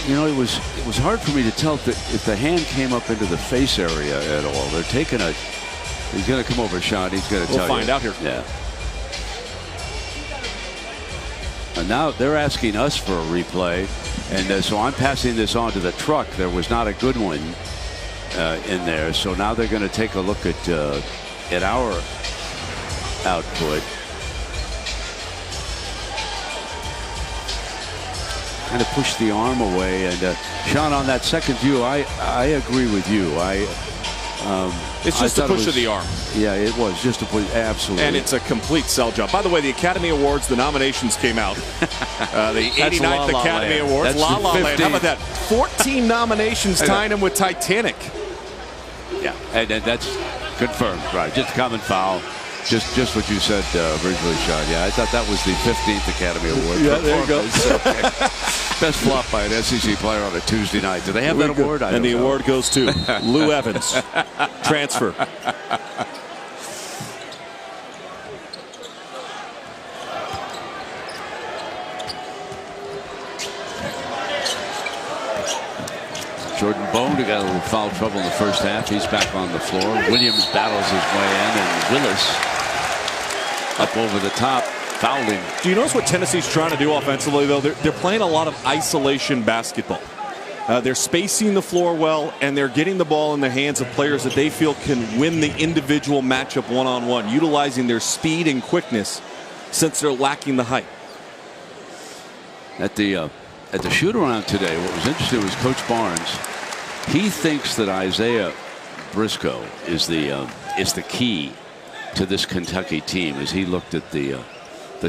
You know, it was hard for me to tell if the hand came up into the face area at all. They're taking a. He's going to come over, Sean. He's going to tell you. We'll find out here. Yeah. And now they're asking us for a replay, and so I'm passing this on to the truck. There was not a good one in there, so now they're going to take a look at our output. Kind of push the arm away, and Sean, on that second view, I agree with you. It's just a push of the arm. Yeah, it was just a push, absolutely. And it's a complete sell job. By the way, the Academy Awards, the nominations came out. The 89th Academy Awards, La La Land. How about that? 14 nominations tying him with Titanic. Yeah, and that's confirmed, right? Just a common foul. Just what you said originally, Sean. Yeah, I thought that was the 15th Academy Award. Yeah, there you go. Okay. Best flop by an SEC player on a Tuesday night. Do they have that award? And the award goes to Lou Evans, transfer. Jordan Bone got a little foul trouble in the first half. He's back on the floor. Williams battles his way in, and Willis up over the top, fouled him. Do you notice what Tennessee's trying to do offensively, though? They're playing a lot of isolation basketball. They're spacing the floor well, and they're getting the ball in the hands of players that they feel can win the individual matchup one-on-one, utilizing their speed and quickness since they're lacking the height. At the shoot-around today, what was interesting was Coach Barnes. He thinks that Isaiah Briscoe is the key to this Kentucky team, as he looked at the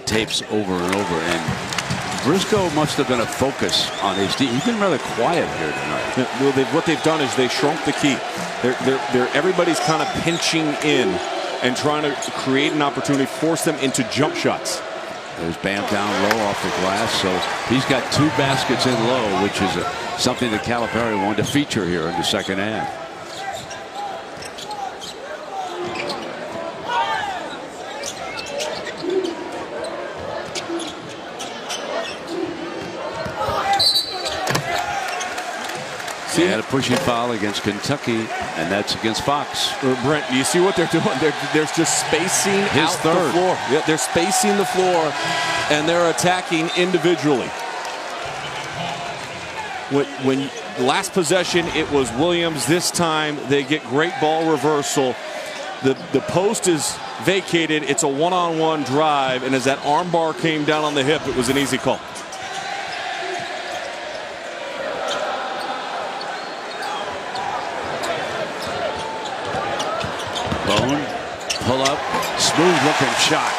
tapes over and over. And Briscoe must have been a focus on his team. He's been rather quiet here tonight. Yeah, well, what they've done is they shrunk the key. Everybody's kind of pinching in and trying to create an opportunity, force them into jump shots. There's Bam down low off the glass, so he's got 2 baskets in low, which is something that Calipari wanted to feature here in the second half. He had a pushing foul against Kentucky, and that's against Fox. Brent, you see what they're doing? They're just spacing his out third. The floor. Yeah, they're spacing the floor, and they're attacking individually. When last possession, it was Williams. This time, they get great ball reversal. The post is vacated. It's a one-on-one drive, and as that arm bar came down on the hip, it was an easy call. Bone, pull up, smooth looking shot.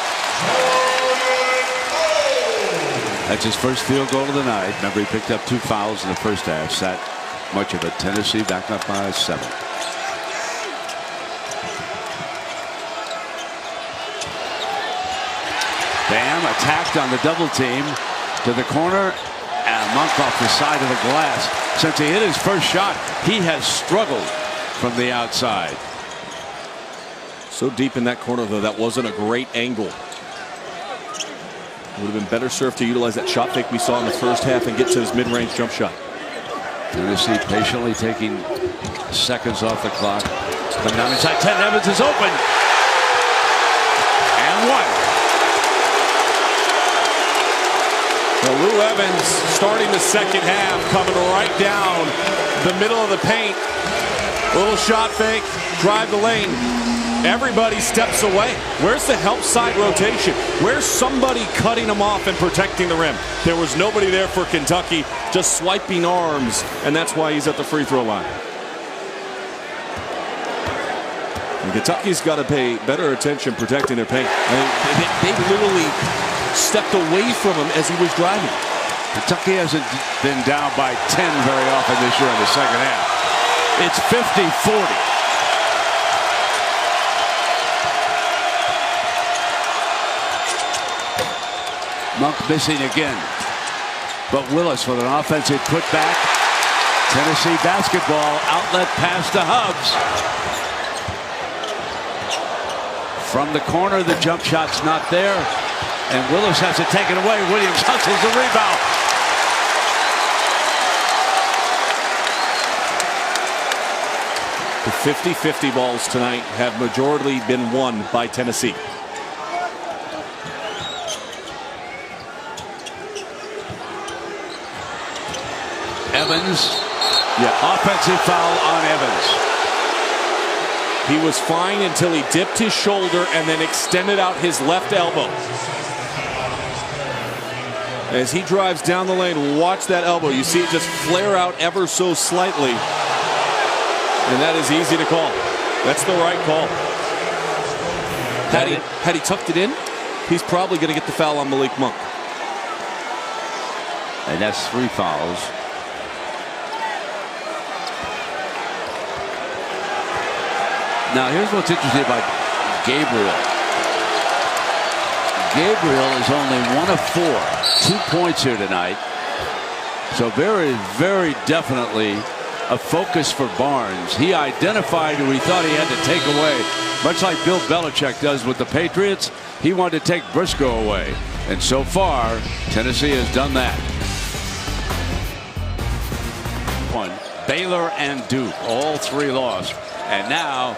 That's his first field goal of the night. Remember, he picked up 2 fouls in the first half. Sat much of it. Tennessee back up by 7. Bam attacked on the double team to the corner, and Monk off the side of the glass. Since he hit his first shot, he has struggled from the outside. So deep in that corner, though, that wasn't a great angle. Would have been better served to utilize that shot fake we saw in the first half and get to his mid-range jump shot. Tennessee patiently taking seconds off the clock. But now inside 10, Evans is open. And 1. Well, Lou Evans starting the second half, coming right down the middle of the paint. Little shot fake, drive the lane. Everybody steps away. Where's the help side rotation? Where's somebody cutting him off and protecting the rim? There was nobody there for Kentucky, just swiping arms, and that's why he's at the free throw line. And Kentucky's got to pay better attention protecting their paint. I mean, they literally stepped away from him as he was driving. Kentucky hasn't been down by 10 very often this year in the second half. It's 50-40. Monk missing again. But Willis with an offensive putback. Tennessee basketball, outlet pass to Hubbs. From the corner, the jump shot's not there. And Willis has it taken away. Williams hustles the rebound. The 50-50 balls tonight have majorly been won by Tennessee. Evans. Yeah, offensive foul on Evans. He was fine until he dipped his shoulder and then extended out his left elbow. As he drives down the lane, watch that elbow. You see it just flare out ever so slightly. And that is easy to call. That's the right call. Had he tucked it in, he's probably going to get the foul on Malik Monk. And that's 3 fouls. Now, here's what's interesting about Gabriel. Gabriel is only 1 of 4. 2 points here tonight. So very, very definitely a focus for Barnes. He identified who he thought he had to take away. Much like Bill Belichick does with the Patriots, he wanted to take Briscoe away. And so far, Tennessee has done that. 1. Baylor and Duke, all 3 lost. And now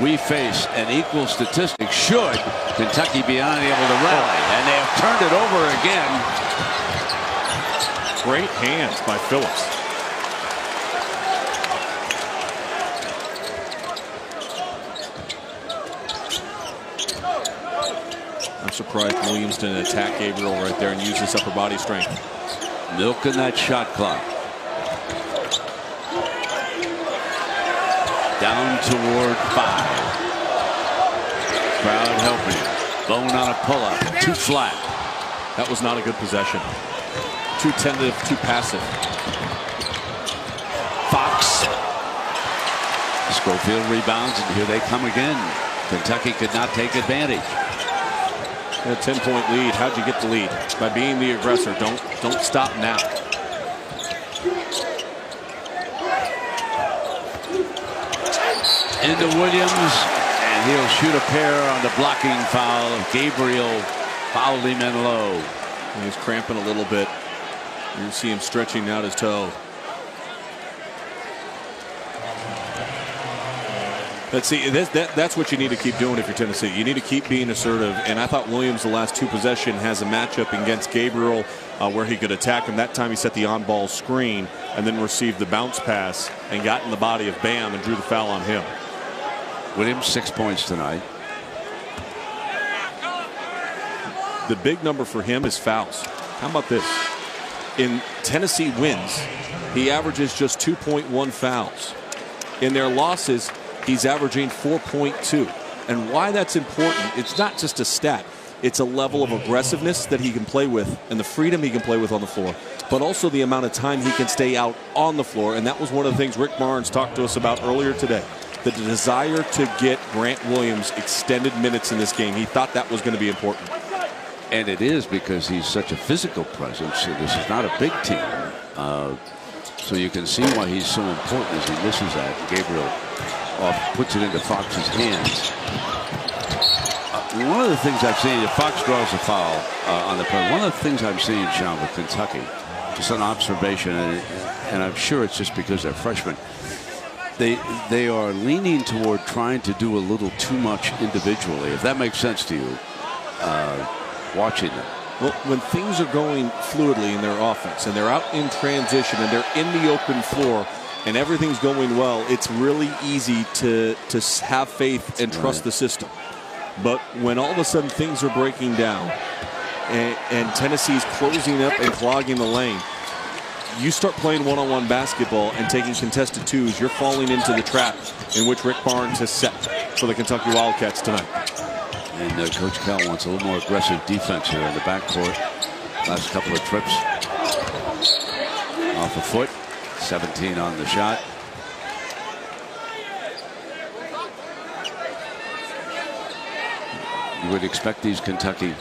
we face an equal statistic should Kentucky be unable to rally. And they have turned it over again. Great hands by Phillips. I'm surprised Williams didn't attack Gabriel right there and use his upper body strength. Milking that shot clock. Down toward 5. Crowd helping. Bone on a pull-up. Too flat. That was not a good possession. Too tentative, too passive. Fox. Schofield rebounds, and here they come again. Kentucky could not take advantage. A 10-point lead. How'd you get the lead? By being the aggressor. Don't stop now. Into Williams, and he'll shoot a pair on the blocking foul of Gabriel. Fouled him in low. He's cramping a little bit. You see him stretching out his toe. Let's see, that's what you need to keep doing if you're Tennessee. You need to keep being assertive. And I thought Williams, the last 2 possessions, has a matchup against Gabriel where he could attack him. That time he set the on-ball screen and then received the bounce pass and got in the body of Bam and drew the foul on him. Williams 6 points tonight. The big number for him is fouls. How about this? In Tennessee wins, he averages just 2.1 fouls. In their losses, he's averaging 4.2. And why that's important, it's not just a stat. It's a level of aggressiveness that he can play with and the freedom he can play with on the floor, but also the amount of time he can stay out on the floor. And that was one of the things Rick Barnes talked to us about earlier today. The desire to get Grant Williams extended minutes in this game. He thought that was going to be important. And it is because he's such a physical presence. This is not a big team. So you can see why he's so important as he misses that. Gabriel puts it into Fox's hands. One of the things I've seen, if Fox draws a foul on the play, one of the things I'm seeing, Sean, with Kentucky, just an observation, and I'm sure it's just because they're freshmen, they are leaning toward trying to do a little too much individually, if that makes sense to you, watching them. Well, when things are going fluidly in their offense and they're out in transition and they're in the open floor and everything's going well, it's really easy to have faith and trust the system. But when all of a sudden things are breaking down and Tennessee's closing up and clogging the lane, you start playing one-on-one basketball and taking contested twos, you're falling into the trap in which Rick Barnes has set for the Kentucky Wildcats tonight. And Coach Cal wants a little more aggressive defense here in the backcourt. Last couple of trips off the foot. 17 on the shot. You would expect these Kentucky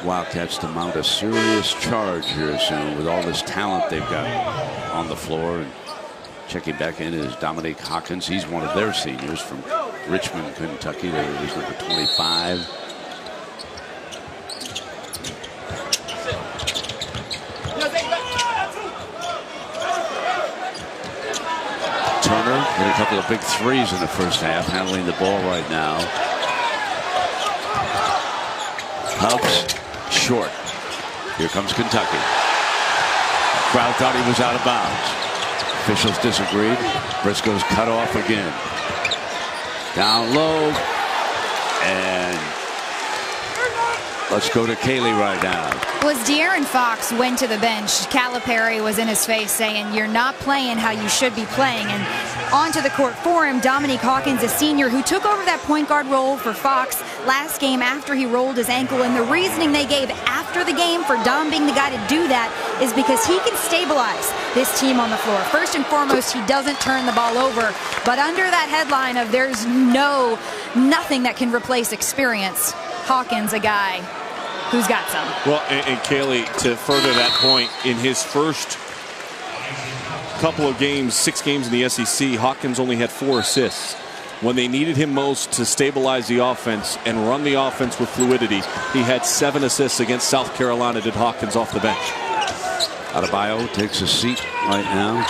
Wildcats to mount a serious charge here soon with all this talent they've got on the floor. And checking back in is Dominique Hawkins. He's one of their seniors from Richmond, Kentucky. There is number 25. Turner hit a couple of big threes in the first half, handling the ball right now. Hubbs short. Here comes Kentucky. Crowd thought he was out of bounds. Officials disagreed. Briscoe's cut off again. Down low. And let's go to Kaylee right now. Well, as De'Aaron Fox went to the bench, Calipari was in his face saying, "You're not playing how you should be playing." And onto the court for him, Dominique Hawkins, a senior who took over that point guard role for Fox last game after he rolled his ankle. And the reasoning they gave after the game for Dom being the guy to do that is because he can stabilize this team on the floor. First and foremost, he doesn't turn the ball over. But under that headline of there's nothing that can replace experience, Hawkins, a guy who's got some. Well, and Kaylee, to further that point, in his first couple of games, 6 games in the SEC, Hawkins only had 4 assists. When they needed him most to stabilize the offense and run the offense with fluidity, he had 7 assists against South Carolina, did Hawkins off the bench. Adebayo takes a seat right now.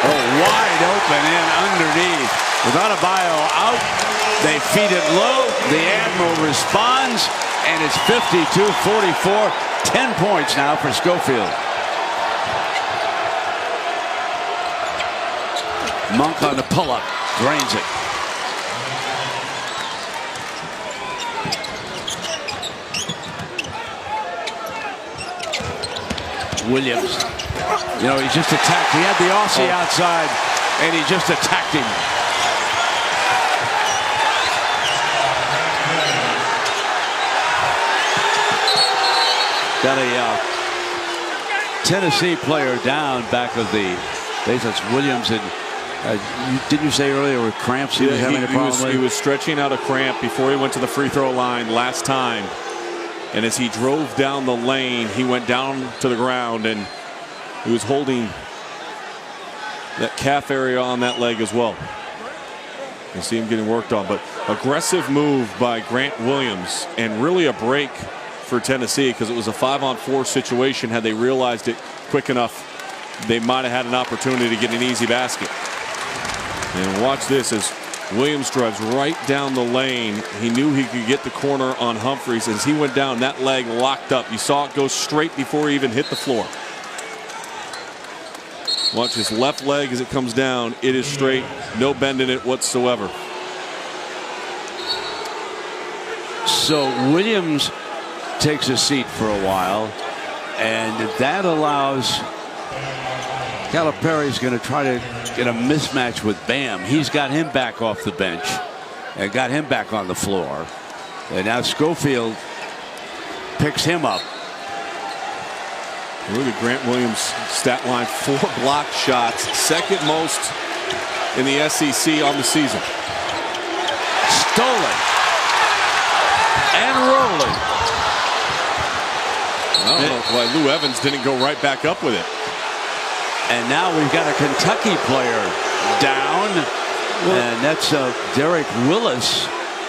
Oh, wide open in underneath. With Adebayo out, they feed it low. The Admiral responds, and it's 52-44. 10 points now for Schofield. Monk on the pull-up, drains it. Williams, you know, he just attacked. He had the Aussie outside, and he just attacked him. Got a Tennessee player down back of the base. That's Williams. And didn't you say earlier with cramps he was having a problem with? He was stretching out a cramp before he went to the free throw line last time. And as he drove down the lane, he went down to the ground, and he was holding that calf area on that leg as well. You see him getting worked on, but aggressive move by Grant Williams, and really a break for Tennessee, because it was a 5-on-4 situation. Had they realized it quick enough, they might have had an opportunity to get an easy basket. And watch this as Williams drives right down the lane. He knew he could get the corner on Humphries. As he went down, that leg locked up. You saw it go straight before he even hit the floor. Watch his left leg as it comes down. It is straight, no bend in it whatsoever. So Williams takes a seat for a while, and that allows Calipari's going to try to get a mismatch with Bam. He's got him back off the bench and got him back on the floor. And now Schofield picks him up. Look at Grant Williams' stat line: 4 block shots, second most in the SEC on the season. Stolen and rolling. I don't know why Lou Evans didn't go right back up with it. And now we've got a Kentucky player down, and that's Derek Willis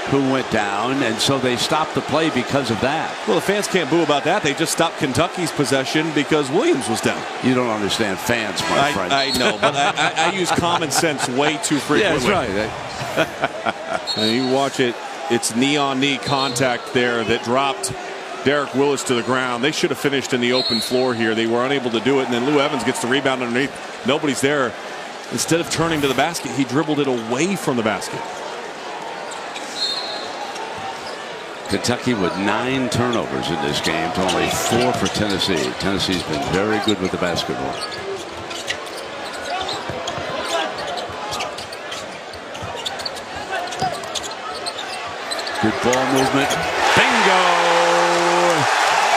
who went down, and so they stopped the play because of that. Well, the fans can't boo about that. They just stopped Kentucky's possession because Williams was down. You don't understand fans, my friend. I know, but I use common sense way too frequently. Yeah, that's right. And you watch it, it's knee-on-knee contact there that dropped Derek Willis to the ground. They should have finished in the open floor here. They were unable to do it, and then Lou Evans gets the rebound underneath. Nobody's there. Instead of turning to the basket, he dribbled it away from the basket. Kentucky with 9 turnovers in this game to only 4 for Tennessee. Tennessee's been very good with the basketball. Good ball movement. Bingo!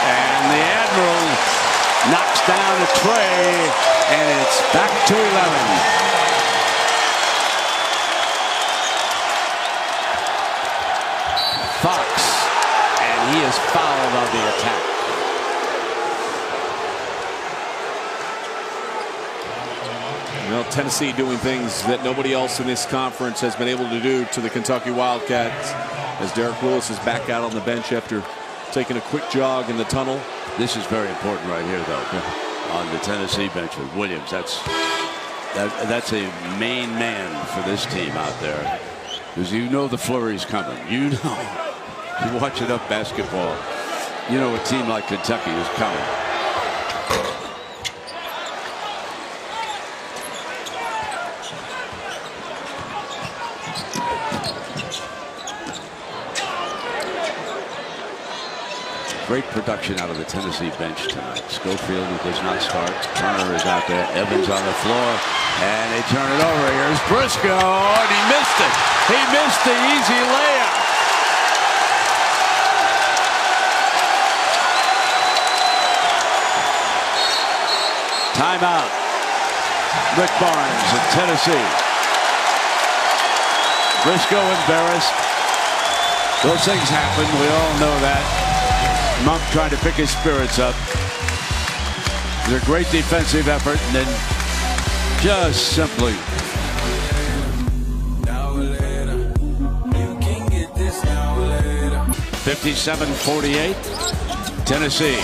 And the Admiral knocks down a tray, and it's back to 11. Fox, and he is fouled on the attack. Well, Tennessee doing things that nobody else in this conference has been able to do to the Kentucky Wildcats, as Derek Willis is back out on the bench after taking a quick jog in the tunnel. This is very important right here, though. Yeah. On the Tennessee bench with Williams. That's a main man for this team out there, because you know the flurry's coming. You know. You watch enough basketball, you know a team like Kentucky is coming. Great production out of the Tennessee bench tonight. Schofield, who does not start. Turner is out there. Evans on the floor. And they turn it over. Here's Briscoe. And he missed it. He missed the easy layup. Timeout. Rick Barnes of Tennessee. Briscoe embarrassed. Those things happen. We all know that. Monk trying to pick his spirits up. It's a great defensive effort, and then just simply. 57-48. Tennessee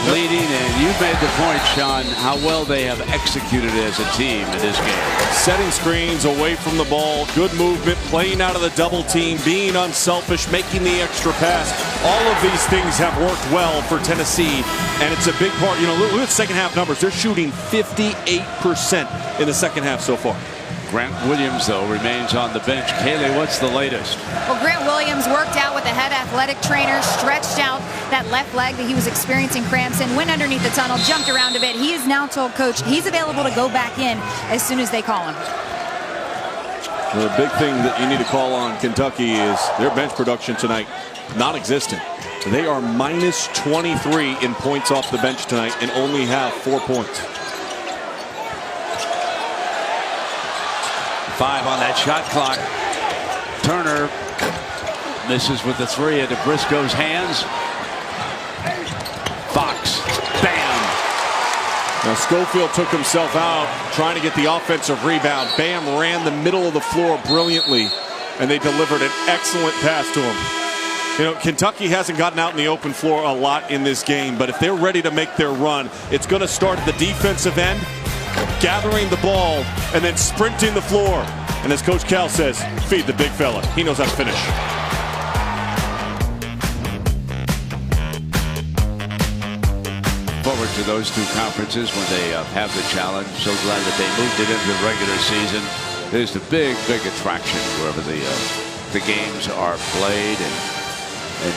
leading, and you've made the point, Sean, how well they have executed as a team in this game. Setting screens away from the ball, good movement, playing out of the double team, being unselfish, making the extra pass. All of these things have worked well for Tennessee, and it's a big part. You know, look at the second half numbers. They're shooting 58% in the second half so far. Grant Williams, though, remains on the bench. Kaylee, what's the latest? Well, Grant Williams worked out with the head athletic trainer, stretched out that left leg that he was experiencing cramps in, went underneath the tunnel, jumped around a bit. He has now told Coach he's available to go back in as soon as they call him. The big thing that you need to call on Kentucky is their bench production tonight, non-existent. They are minus 23 in points off the bench tonight and only have 4 points. 5 on that shot clock. Turner misses with the 3 into Briscoe's hands. Fox, bam. Now Schofield took himself out trying to get the offensive rebound. Bam ran the middle of the floor brilliantly, and they delivered an excellent pass to him. You know, Kentucky hasn't gotten out in the open floor a lot in this game, but if they're ready to make their run, it's going to start at the defensive end, gathering the ball, and then sprinting the floor. And as Coach Cal says, feed the big fella. He knows how to finish. Forward to those two conferences when they have the challenge. So glad that they moved it into the regular season. There's the big attraction wherever the games are played. And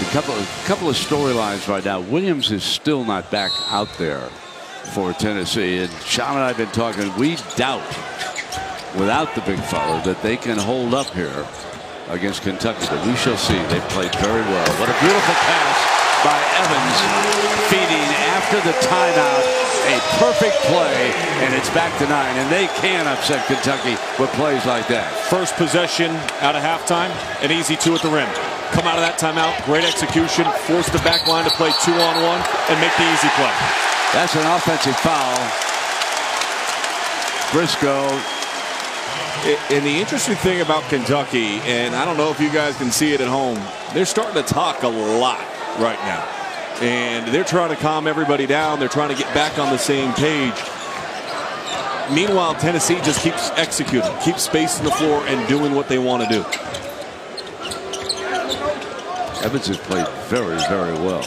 a couple of storylines right now. Williams is still not back out there for Tennessee, and Sean and I have been talking. We doubt, without the big fellow, that they can hold up here against Kentucky. But we shall see. They played very well. What a beautiful pass by Evans, feeding after the timeout. A perfect play, and it's back to 9. And they can upset Kentucky with plays like that. First possession out of halftime, an easy 2 at the rim. Come out of that timeout, great execution, force the back line to play 2-on-1 and make the easy play. That's an offensive foul. Briscoe. And the interesting thing about Kentucky, and I don't know if you guys can see it at home, they're starting to talk a lot right now. And they're trying to calm everybody down. They're trying to get back on the same page. Meanwhile, Tennessee just keeps executing, keeps spacing the floor and doing what they want to do. Evans has played very well.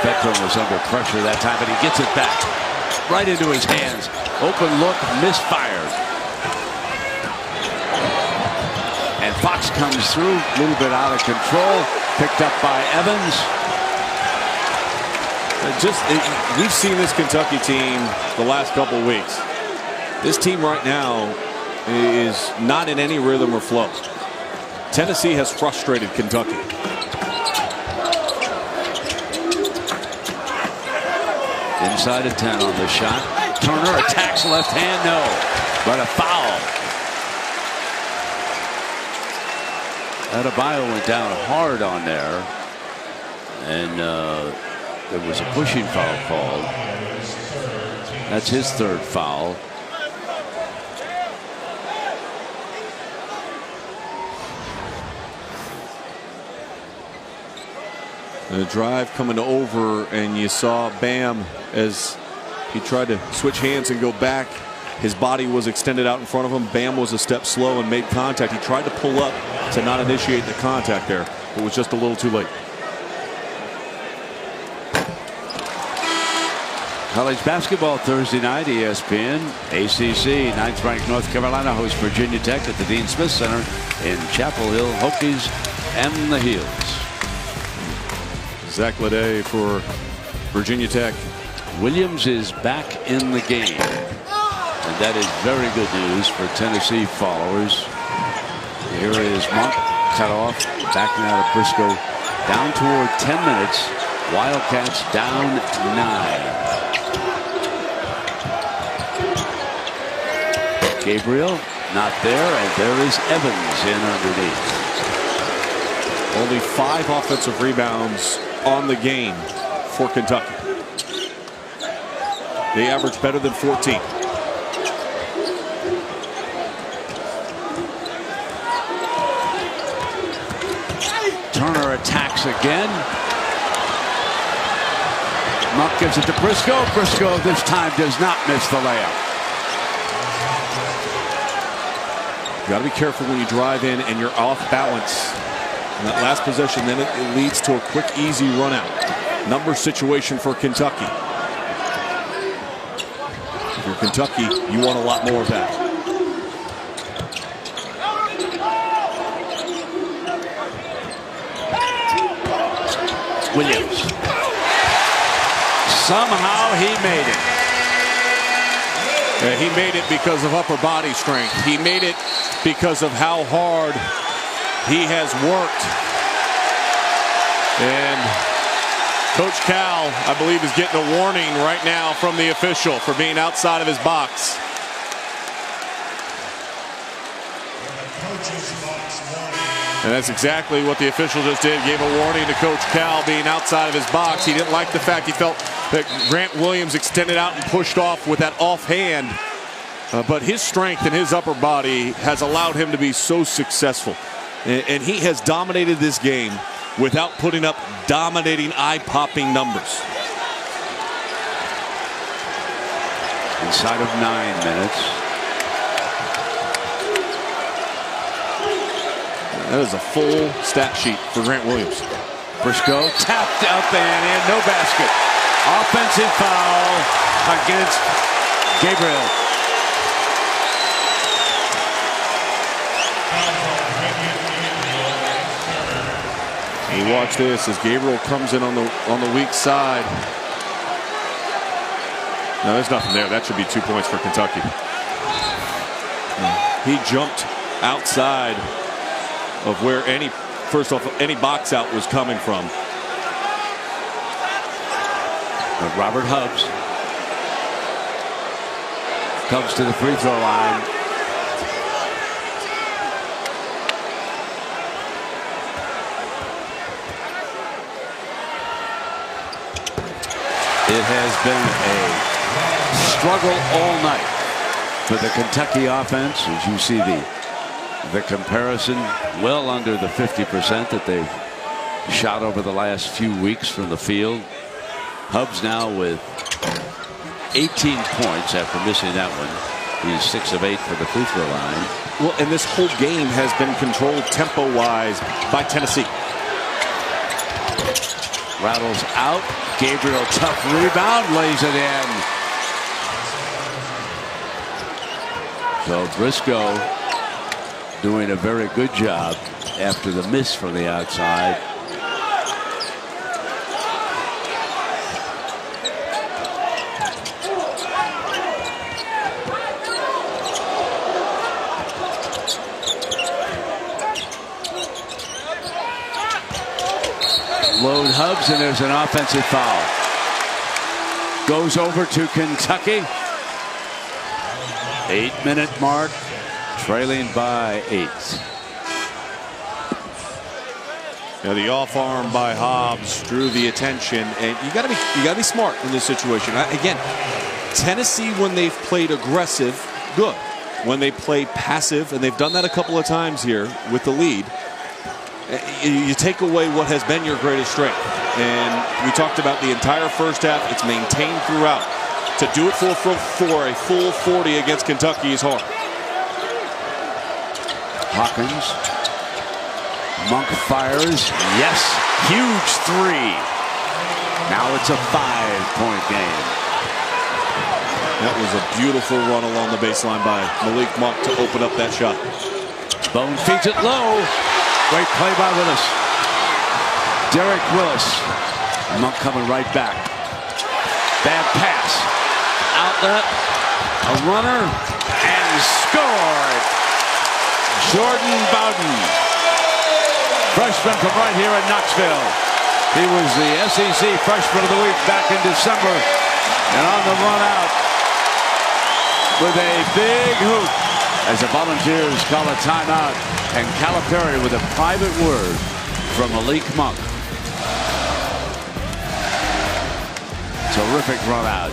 Beckton was under pressure that time, but he gets it back right into his hands. Open look, misfired. And Fox comes through, a little bit out of control, picked up by Evans. We've seen this Kentucky team the last couple of weeks. This team right now is not in any rhythm or flow. Tennessee has frustrated Kentucky. Inside of 10 on the shot. Turner attacks left hand, no. But a foul. Adebayo went down hard on there. And there was a pushing foul called. That's his 3rd foul. The drive coming over, and you saw Bam as he tried to switch hands and go back. His body was extended out in front of him. Bam was a step slow and made contact. He tried to pull up to not initiate the contact there, but was just a little too late. College basketball Thursday night, ESPN, ACC, 9th ranked North Carolina hosts Virginia Tech at the Dean Smith Center in Chapel Hill. Hokies and the Heels. Zach Leday for Virginia Tech. Williams is back in the game. And that is very good news for Tennessee followers. Here is Monk, cut off, back now to Briscoe. Down toward 10 minutes. Wildcats down 9. Gabriel not there, and there is Evans in underneath. Only 5 offensive rebounds on the game for Kentucky. They average better than 14. Bucks again. Monk gives it to Briscoe. Briscoe this time does not miss the layup. You got to be careful when you drive in and you're off balance. In that last possession, then it leads to a quick, easy run out. Number situation for Kentucky. If you're Kentucky, you want a lot more of that. Williams. Somehow he made it. Yeah, he made it because of upper body strength. He made it because of how hard he has worked. And Coach Cal, I believe, is getting a warning right now from the official for being outside of his box. And that's exactly what the official just did. Gave a warning to Coach Cal being outside of his box. He didn't like the fact he felt that Grant Williams extended out and pushed off with that offhand. But his strength and his upper body has allowed him to be so successful. And he has dominated this game without putting up dominating, eye-popping numbers. Inside of 9 minutes. That is a full stat sheet for Grant Williams. Briscoe tapped up and in, no basket. Offensive foul against Gabriel. And you watch this as Gabriel comes in on the weak side. No, there's nothing there. That should be 2 points for Kentucky. He jumped outside of where any box out was coming from. Robert Hubbs comes to the free throw line. It has been a struggle all night for the Kentucky offense. As you see the comparison, well under the 50% that they've shot over the last few weeks from the field. Hubbs now with 18 points after missing that one. He's 6 of 8 for the free throw line. Well, and this whole game has been controlled tempo-wise by Tennessee. Rattles out. Gabriel, tough rebound, lays it in. So Briscoe doing a very good job after the miss from the outside. Load Hubbs, and there's an offensive foul. Goes over to Kentucky. 8-minute mark, trailing by 8. Now the off arm by Hobbs drew the attention, and you gotta be smart in this situation. Again, Tennessee, when they've played aggressive, good. When they play passive, and they've done that a couple of times here with the lead, you take away what has been your greatest strength. And we talked about the entire first half. It's maintained throughout. To do it for a full 40 against Kentucky is hard. Hawkins. Monk fires. Yes. Huge three. Now it's a 5-point game. That was a beautiful run along the baseline by Malik Monk to open up that shot. Bone feeds it low. Great play by Willis. Derek Willis. Monk coming right back. Bad pass. Outlet. A runner. And scored. Jordan Bowden. Freshman from right here in Knoxville. He was the SEC Freshman of the Week back in December. And on the run out with a big hoop as the Volunteers call a timeout. And Calipari with a private word from Malik Monk. Terrific run out.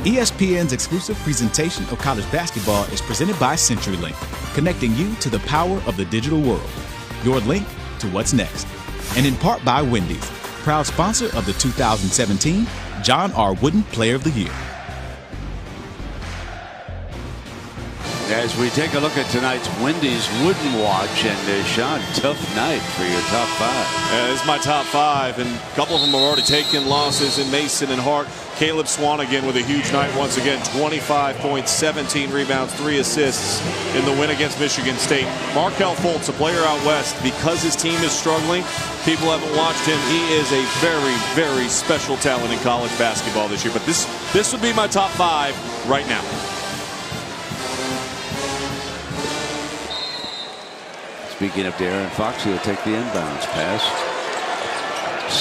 ESPN's exclusive presentation of college basketball is presented by CenturyLink, connecting you to the power of the digital world. your link to what's next. And in part by Wendy's, proud sponsor of the 2017 John R. Wooden Player of the Year. As we take a look at tonight's Wendy's Wooden Watch, and Sean, tough night for your top 5. This is my top 5, and a couple of them have already taken losses in Mason and Hart. Caleb Swanigan with a huge night once again, 25 points, 17 rebounds, 3 assists in the win against Michigan State. Markelle Fultz, a player out west, because his team is struggling, people haven't watched him. He is a very, very special talent in college basketball this year. But this would be my top 5 right now. Speaking of De'Aaron Fox, he'll take the inbounds pass.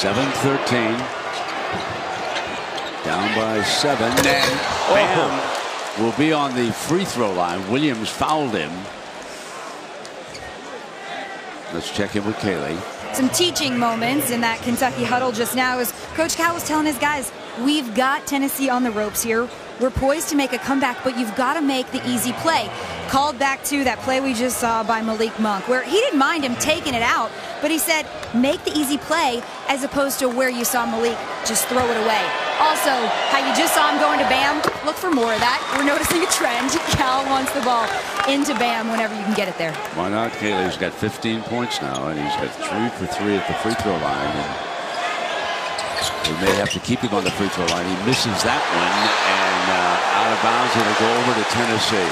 7-13. Down by 7. And Bam will be on the free throw line. Williams fouled him. Let's check in with Kaylee. Some teaching moments in that Kentucky huddle just now as Coach Cal was telling his guys, we've got Tennessee on the ropes here. We're poised to make a comeback, but you've got to make the easy play. Called back to that play we just saw by Malik Monk, where he didn't mind him taking it out, but he said, make the easy play, as opposed to where you saw Malik just throw it away. Also, how you just saw him going to Bam, look for more of that. We're noticing a trend. Cal wants the ball into Bam whenever you can get it there. Why not? Kaylee's got 15 points now, and he's got 3 for 3 at the free throw line. And they may have to keep him on the free throw line. He misses that one, and out of bounds, it'll go over to Tennessee.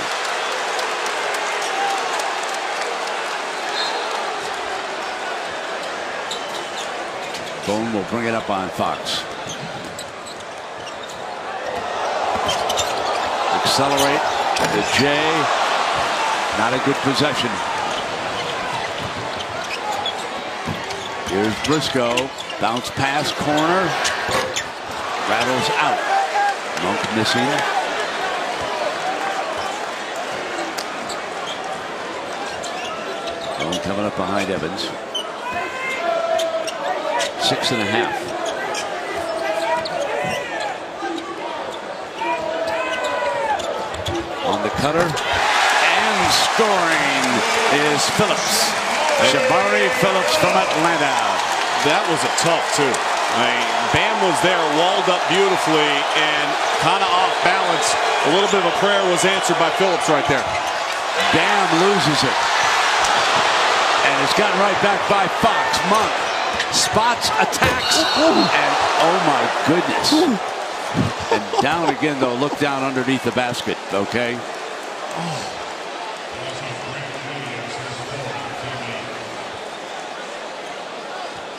Bone will bring it up on Fox. Accelerate to Jay. Not a good possession. Here's Briscoe. Bounce pass, corner. Rattles out. Monk missing. Bone coming up behind Evans. 6.5. On the cutter, and scoring is Phillips. Jabari Phillips from Atlanta. That was a tough, too. I mean, Bam was there, walled up beautifully, and kind of off balance. A little bit of a prayer was answered by Phillips right there. Bam loses it. And it's gotten right back by Fox. Monk spots, attacks, and oh my goodness. And down again, though. Look down underneath the basket, okay?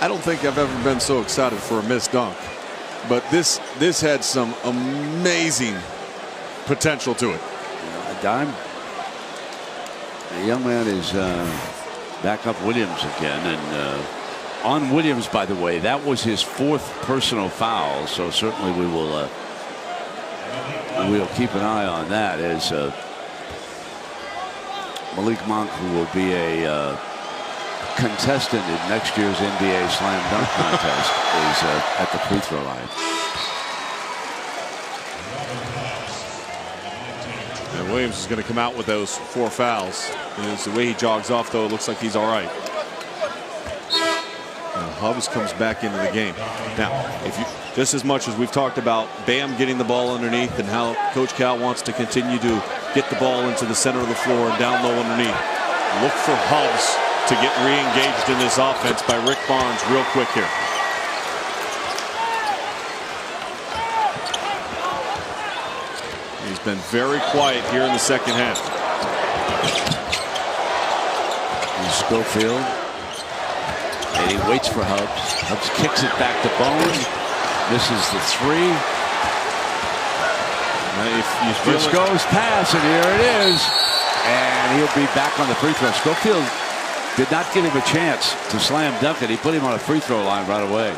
I don't think I've ever been so excited for a missed dunk, but this had some amazing potential to it. The young man is back up Williams again, and on Williams, by the way, that was his 4th personal foul, so certainly we'll keep an eye on that as Malik Monk, who will be a contestant in next year's NBA Slam Dunk Contest, is at the free throw line. And Williams is going to come out with those 4 fouls. And the way he jogs off, though, it looks like he's all right. And Hubbs comes back into the game. Now, just as much as we've talked about Bam getting the ball underneath and how Coach Cal wants to continue to get the ball into the center of the floor and down low underneath, look for Hubbs to get re-engaged in this offense by Rick Barnes real quick here. He's been very quiet here in the second half. And Schofield. And he waits for Hubbs. Hubbs kicks it back to Bone. Misses the 3. Briscoe's pass, and here it is. And he'll be back on the free throw. Schofield did not give him a chance to slam dunk it. He put him on a free throw line right away.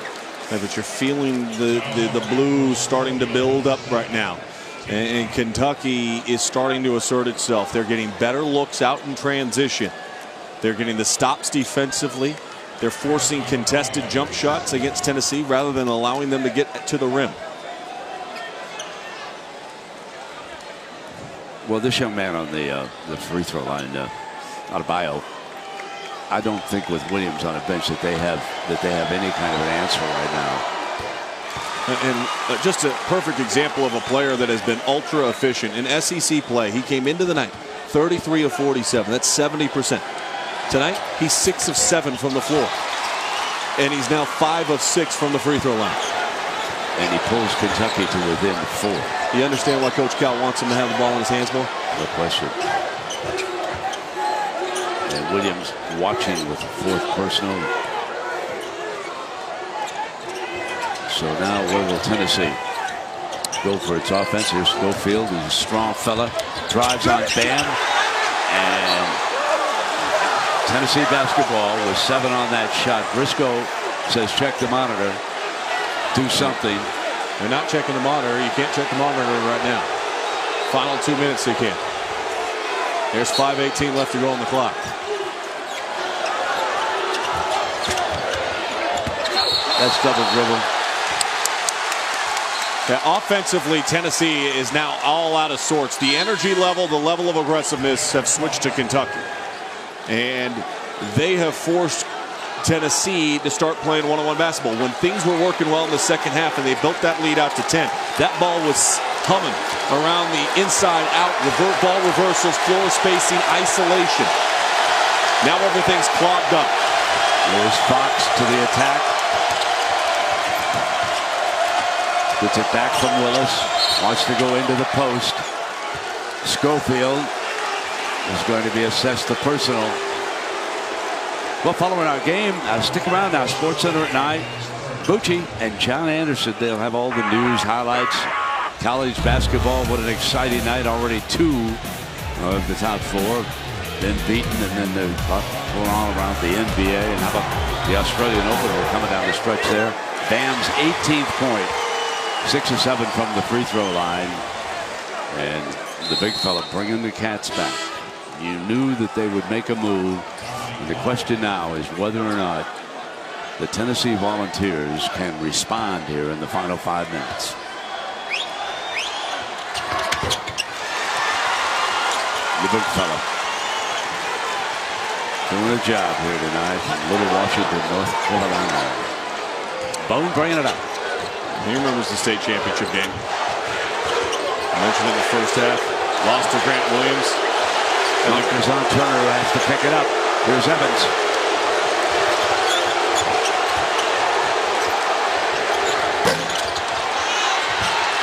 Yeah, but you're feeling the blue starting to build up right now. And Kentucky is starting to assert itself. They're getting better looks out in transition. They're getting the stops defensively. They're forcing contested jump shots against Tennessee rather than allowing them to get to the rim. Well, this young man on the free throw line, Adebayo, I don't think with Williams on a bench that they have any kind of an answer right now. And just a perfect example of a player that has been ultra efficient in SEC play. He came into the night 33 of 47. That's 70%. Tonight, he's 6 of 7 from the floor. And he's now 5 of 6 from the free throw line. And he pulls Kentucky to within 4. You understand why Coach Cal wants him to have the ball in his hands more? No question. And Williams watching with the 4th personal. So now where will Tennessee go for its offense? Here's Schofield. He's a strong fella. Drives on Bam. And Tennessee basketball with 7 on that shot. Briscoe says check the monitor. Do something. They're not checking the monitor. You can't check the monitor right now. Final 2 minutes they can. There's 5:18 left to go on the clock. That's double dribble. Yeah, offensively, Tennessee is now all out of sorts. The energy level, the level of aggressiveness have switched to Kentucky. And they have forced Tennessee to start playing one-on-one basketball. When things were working well in the second half and they built that lead out to 10, that ball was humming around the inside out, ball reversals, floor spacing, isolation. Now everything's clogged up. There's Fox to the attack. Gets it back from Willis. Wants to go into the post. Schofield is going to be assessed the personal. Well, following our game, stick around now. SportsCenter at 9. Bucci and John Anderson, they'll have all the news, highlights, college basketball. What an exciting night. Already 2 of the top 4 been beaten, and then they're going on around the NBA. And how about the Australian Open? We're coming down the stretch there. Bam's 18th point. 6 of 7 from the free throw line. And the big fella bringing the Cats back. You knew that they would make a move. And the question now is whether or not the Tennessee Volunteers can respond here in the final 5 minutes. The big fella doing a job here tonight from Little Washington, North Carolina. Bone bringing it up. He remembers the state championship game. I mentioned in the first half. Lost to Grant Williams. And there's on Turner who has to pick it up. Here's Evans.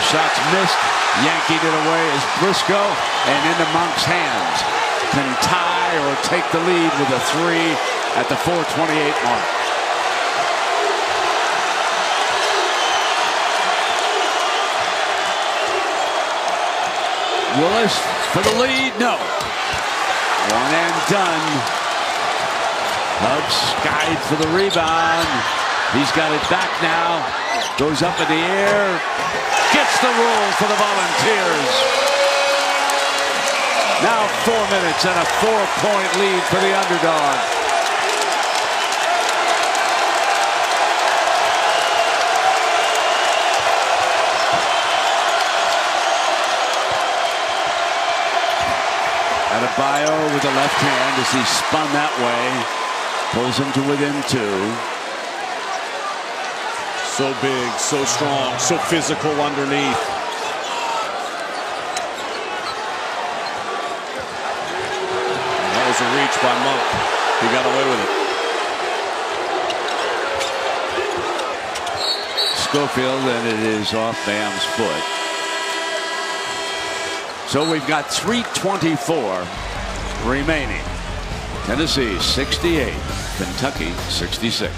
Shots missed. Yanking it away is Briscoe. And into Monk's hands. Can tie or take the lead with a 3 at the 4:28 mark. Willis for the lead. No. One and done. Huggs skied for the rebound. He's got it back now. Goes up in the air. Gets the roll for the Volunteers. Now 4 minutes and a 4-point lead for the underdog. Adebayo with the left hand as he spun that way. Pulls him to within 2. So big, so strong, so physical underneath. That was a reach by Monk. He got away with it. Schofield, and it is off Bam's foot. So we've got 3:24 remaining. Tennessee 68, Kentucky 66.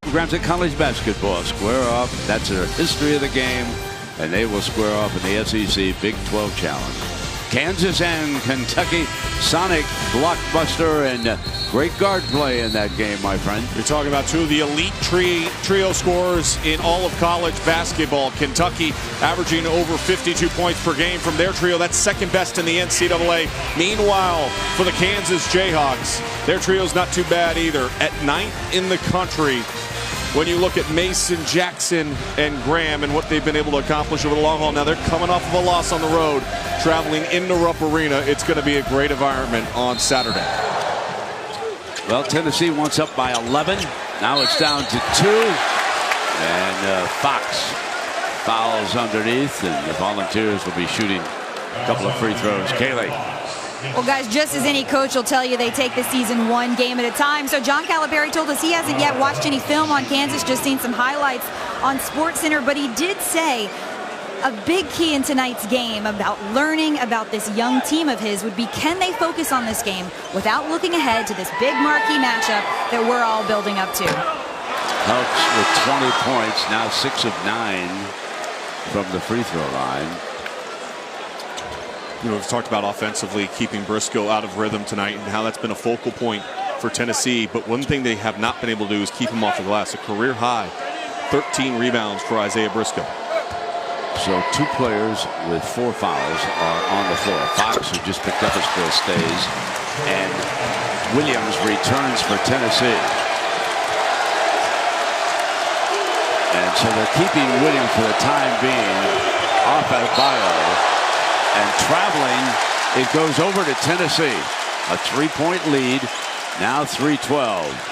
Programs at college basketball square off. That's their history of the game, and they will square off in the SEC Big 12 Challenge. Kansas and Kentucky, sonic blockbuster, and great guard play in that game, my friend. You're talking about 2 of the elite trio scorers in all of college basketball. Kentucky averaging over 52 points per game from their trio. That's second best in the NCAA. Meanwhile, for the Kansas Jayhawks, their trio's not too bad either. At 9th in the country. When you look at Mason, Jackson, and Graham and what they've been able to accomplish over the long haul. Now they're coming off of a loss on the road, traveling into Rupp Arena. It's going to be a great environment on Saturday. Well, Tennessee once up by 11. Now it's down to 2. And Fox fouls underneath, and the Volunteers will be shooting a couple of free throws. Kaylee. Well, guys, just as any coach will tell you, they take the season one game at a time. So John Calipari told us he hasn't yet watched any film on Kansas, just seen some highlights on SportsCenter. But he did say a big key in tonight's game about learning about this young team of his would be, can they focus on this game without looking ahead to this big marquee matchup that we're all building up to? Helps with 20 points, now 6 of 9 from the free throw line. You know, we've talked about offensively keeping Briscoe out of rhythm tonight and how that's been a focal point for Tennessee. But one thing they have not been able to do is keep him off the glass. A career high 13 rebounds for Isaiah Briscoe. So 2 players with 4 fouls are on the floor. Fox, who just picked up his 4, stays, and Williams returns for Tennessee. And so they're keeping Williams for the time being off at Bio. And traveling, it goes over to Tennessee. A 3-point lead, now 3-12.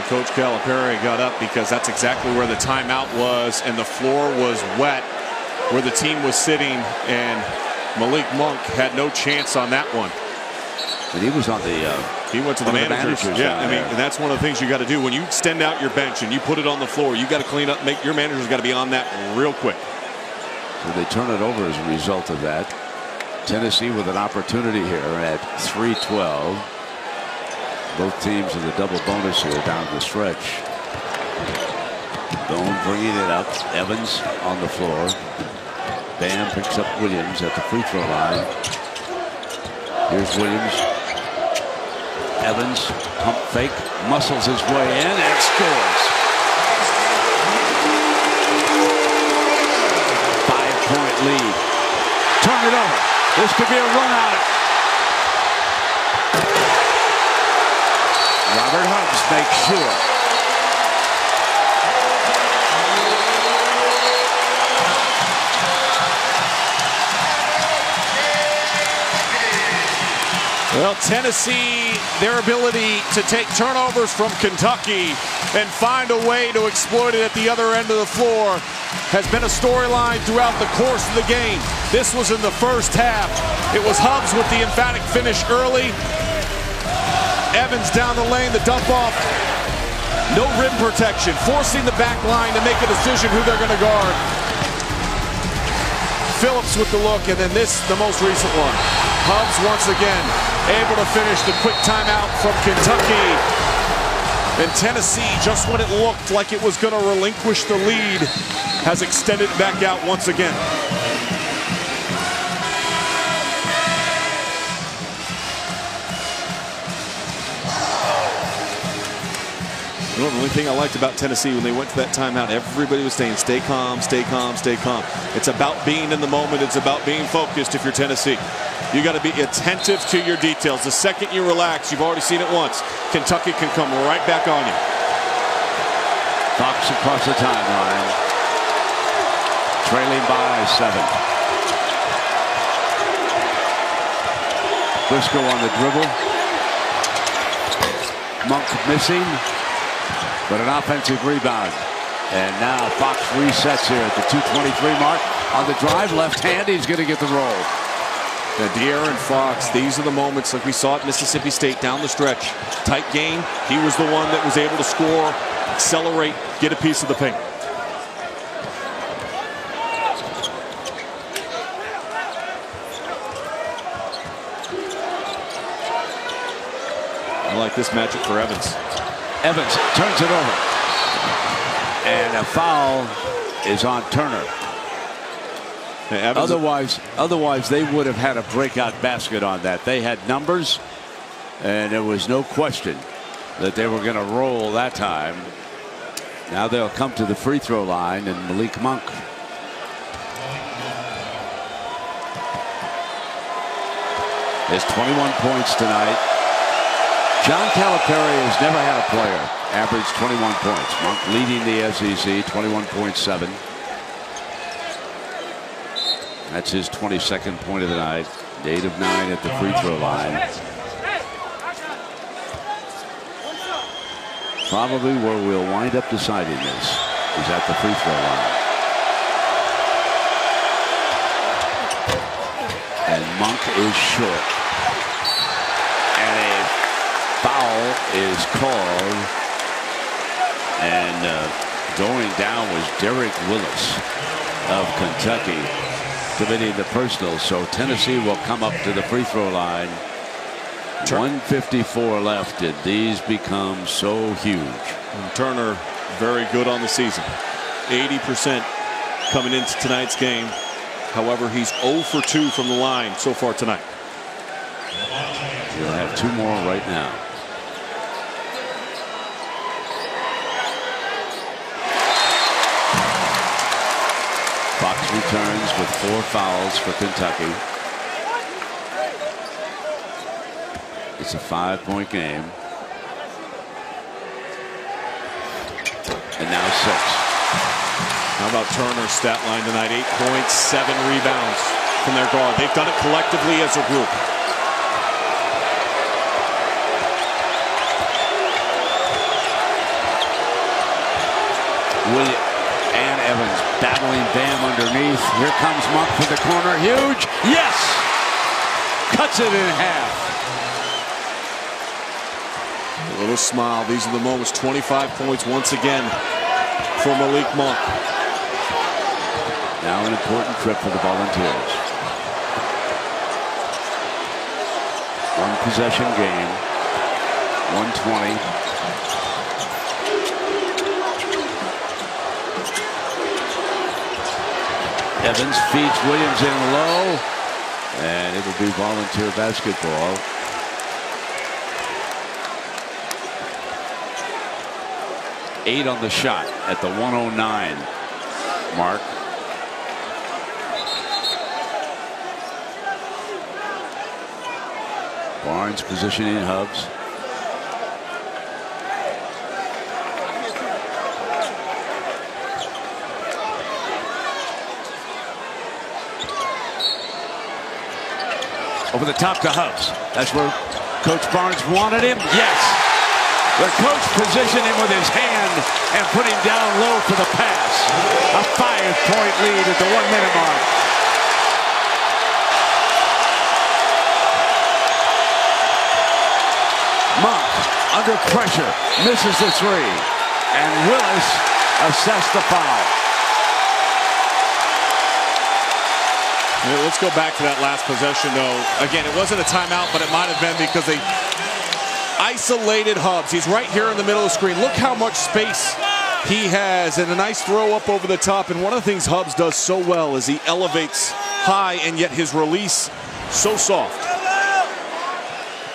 Coach Calipari got up because that's exactly where the timeout was, and the floor was wet where the team was sitting, and Malik Monk had no chance on that one. And he was on the he went to the managers. Yeah, I mean, and that's one of the things you got to do when you extend out your bench and you put it on the floor. You got to clean up. Make your manager's got to be on that real quick. So they turn it over as a result of that. Tennessee with an opportunity here at 3-12. Both teams in the double bonus here down the stretch. Bone bringing it up. Evans on the floor. Bam picks up Williams at the free throw line. Here's Williams. Evans, pump fake, muscles his way in and scores. 5-point lead. Turn it over. This could be a run out. Robert Hubbs makes sure. Well, Tennessee, their ability to take turnovers from Kentucky and find a way to exploit it at the other end of the floor has been a storyline throughout the course of the game. This was in the first half. It was Hubbs with the emphatic finish early. Evans down the lane, the dump off. No rim protection, forcing the back line to make a decision who they're going to guard. Phillips with the look, and then this, the most recent one. Hubbs once again able to finish the quick timeout from Kentucky. And Tennessee, just when it looked like it was going to relinquish the lead, has extended back out once again. You know, the only thing I liked about Tennessee when they went to that timeout, everybody was saying, stay calm, stay calm, stay calm. It's about being in the moment. It's about being focused if you're Tennessee. You got to be attentive to your details. The second you relax, you've already seen it once, Kentucky can come right back on you. Fox across the timeline. Trailing by 7. Briscoe on the dribble. Monk missing. But an offensive rebound. And now Fox resets here at the 2:23 mark. On the drive, left hand, he's going to get the roll. Now, De'Aaron Fox, these are the moments like we saw at Mississippi State down the stretch. Tight game. He was the one that was able to score, accelerate, get a piece of the paint. I like this matchup for Evans. Evans turns it over. And a foul is on Turner. Otherwise they would have had a breakout basket on that. They had numbers, and there was no question that they were going to roll that time. Now they'll come to the free throw line, and Malik Monk. Has 21 points tonight. John Calipari has never had a player average 21 points. Monk leading the SEC, 21.7. That's his 22nd point of the night. 8 of 9 at the free throw line. Probably where we'll wind up deciding this is at the free throw line. And Monk is short. And a foul is called. And going down was Derek Willis of Kentucky, committing the personal. So Tennessee will come up to the free throw line. 1:54 left, and these become so huge. And Turner, very good on the season. 80% coming into tonight's game. However, he's 0 for 2 from the line so far tonight. He'll have 2 more right now. Fox returns with 4 fouls for Kentucky. It's a 5-point game. And now 6. How about Turner's stat line tonight? 8 points, 7 rebounds from their guard. They've done it collectively as a group. William and Evans battling Bam underneath. Here comes Monk for the corner. Huge. Yes! Cuts it in half. A little smile. These are the moments. 25 points once again for Malik Monk. Now an important trip for the Volunteers. 1 possession game. 120. Evans feeds Williams in low. And it'll be Volunteer basketball. Eight on the shot at the 109 mark. Barnes positioning Hubbs. Over the top to Hubbs. That's where Coach Barnes wanted him. Yes. The coach positioned him with his hand and put him down low for the pass. A 5-point lead at the 1-minute mark. Monk under pressure misses the 3, and Willis assessed the foul. Let's go back to that last possession, though. Again, it wasn't a timeout, but it might have been because they isolated Hubbs. He's right here in the middle of the screen. Look how much space he has, and a nice throw up over the top. And one of the things Hubbs does so well is he elevates high, and yet his release so soft.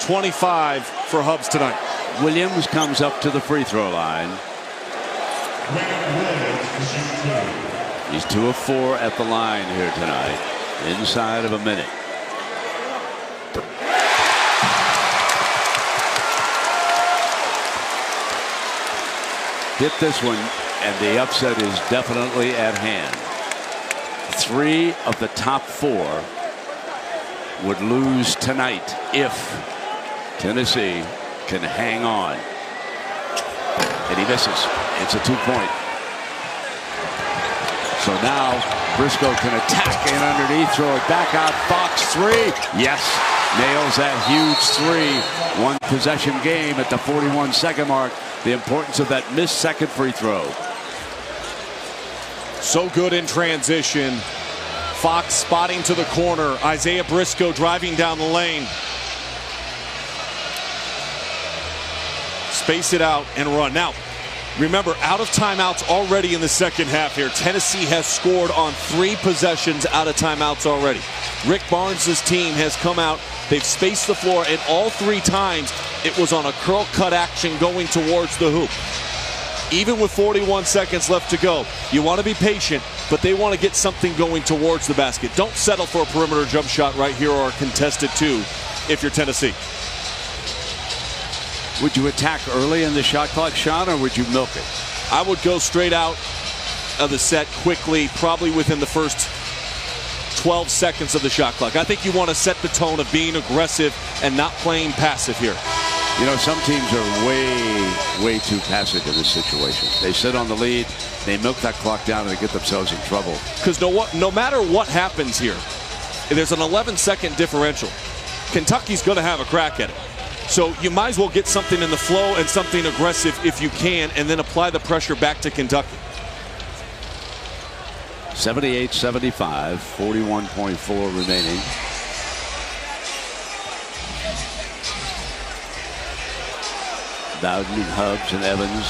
25 for Hubbs tonight. Williams comes up to the free throw line. He's 2 of 4 at the line here tonight. Inside of a minute. Hit this one, and the upset is definitely at hand. 3 of the top 4 would lose tonight if Tennessee can hang on. And he misses. It's a 2-point. So now Briscoe can attack in underneath, throw it back out. Fox 3. Yes. Nails that huge 3. 1 possession game at the 41-second mark. The importance of that missed second free throw. So good in transition. Fox spotting to the corner. Isaiah Briscoe driving down the lane. Space it out and run. Now, remember, out of timeouts already in the second half here. Tennessee has scored on 3 possessions out of timeouts already. Rick Barnes' team has come out. They've spaced the floor, and all 3 times it was on a curl cut action going towards the hoop. Even with 41 seconds left to go, you want to be patient, but they want to get something going towards the basket. Don't settle for a perimeter jump shot right here or a contested 2 if you're Tennessee. Would you attack early in the shot clock, Sean, or would you milk it? I would go straight out of the set quickly, probably within the first 12 seconds of the shot clock. I think you want to set the tone of being aggressive and not playing passive here. You know, some teams are way too passive in this situation. They sit on the lead, they milk that clock down, and they get themselves in trouble. Because no matter what happens here, there's an 11-second differential. Kentucky's going to have a crack at it. So you might as well get something in the flow and something aggressive if you can, and then apply the pressure back to Kentucky. 78-75, 41.4 remaining. Bowden, Hubbs, and Evans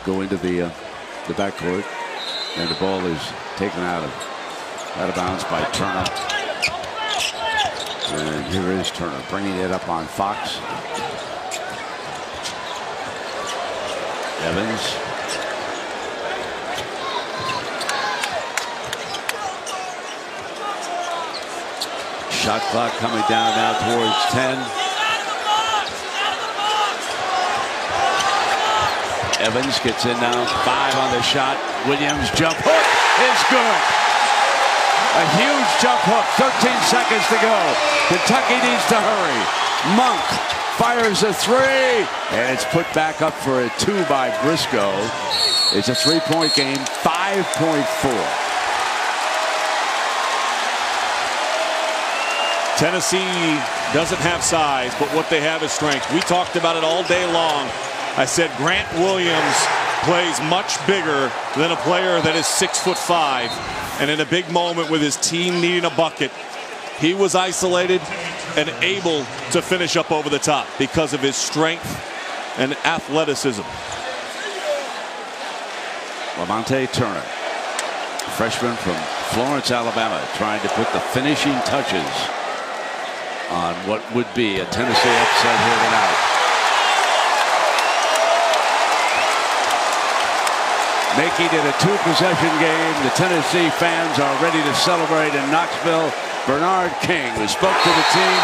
go into the backcourt, and the ball is taken out of bounds by Turner. And here is Turner bringing it up on Fox. Evans. Shot clock coming down now towards 10. Evans gets in now, 5 on the shot. Williams jump hook is good. A huge jump hook, 13 seconds to go. Kentucky needs to hurry. Monk fires a 3, and it's put back up for a 2 by Briscoe. It's a 3-point game, 5.4. Tennessee doesn't have size, but what they have is strength. We talked about it all day long. I said Grant Williams plays much bigger than a player that is 6'5", and in a big moment with his team needing a bucket, he was isolated and able to finish up over the top because of his strength and athleticism. Lamonte Turner, freshman from Florence, Alabama, trying to put the finishing touches on what would be a Tennessee upset here tonight. Making it a 2-possession game. The Tennessee fans are ready to celebrate in Knoxville. Bernard King, who spoke to the team.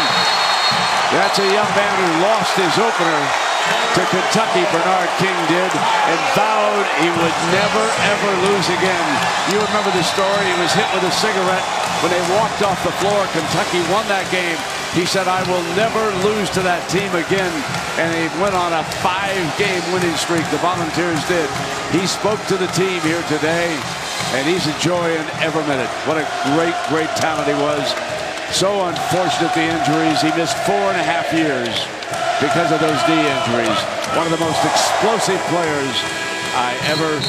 That's a young man who lost his opener to Kentucky. Bernard King did, and vowed he would never, ever lose again. You remember the story. He was hit with a cigarette when they walked off the floor. Kentucky won that game. He said, I will never lose to that team again. And he went on a 5-game winning streak. The Volunteers did. He spoke to the team here today, and he's enjoying every minute. What a great talent he was. So unfortunate, the injuries. He missed 4.5 years because of those knee injuries. One of the most explosive players I ever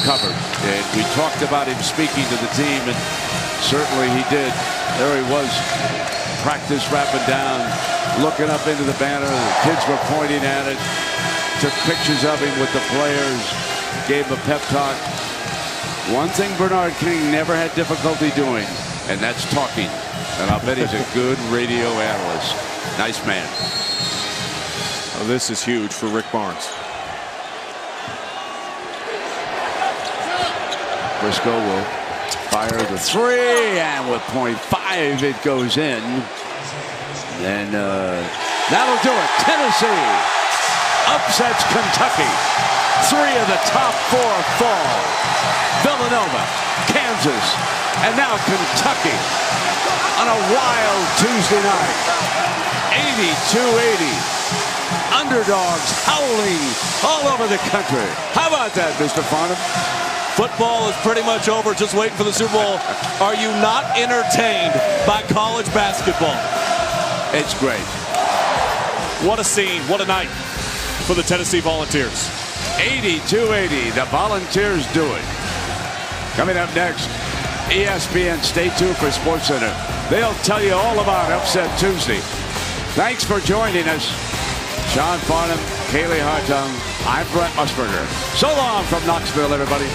covered. And we talked about him speaking to the team, and certainly he did. There he was, practice wrapping down, looking up into the banner. The kids were pointing at it. Took pictures of him with the players. Gave him a pep talk. One thing Bernard King never had difficulty doing, and that's talking. And I'll bet he's a good radio analyst. Nice man. Oh, this is huge for Rick Barnes. Briscoe will fire the 3, and with .5 it goes in. And that'll do it. Tennessee upsets Kentucky. 3 of the top 4 fall. Villanova, Kansas, and now Kentucky on a wild Tuesday night. 82-80. Underdogs howling all over the country. How about that, Mr. Farnham? Football is pretty much over. Just waiting for the Super Bowl. Are you not entertained by college basketball? It's great. What a scene. What a night for the Tennessee Volunteers. 82-80. The Volunteers do it. Coming up next, ESPN. Stay tuned for SportsCenter. They'll tell you all about Upset Tuesday. Thanks for joining us. Sean Farnham, Kaylee Hartung. I'm Brent Musburger. So long from Knoxville, everybody.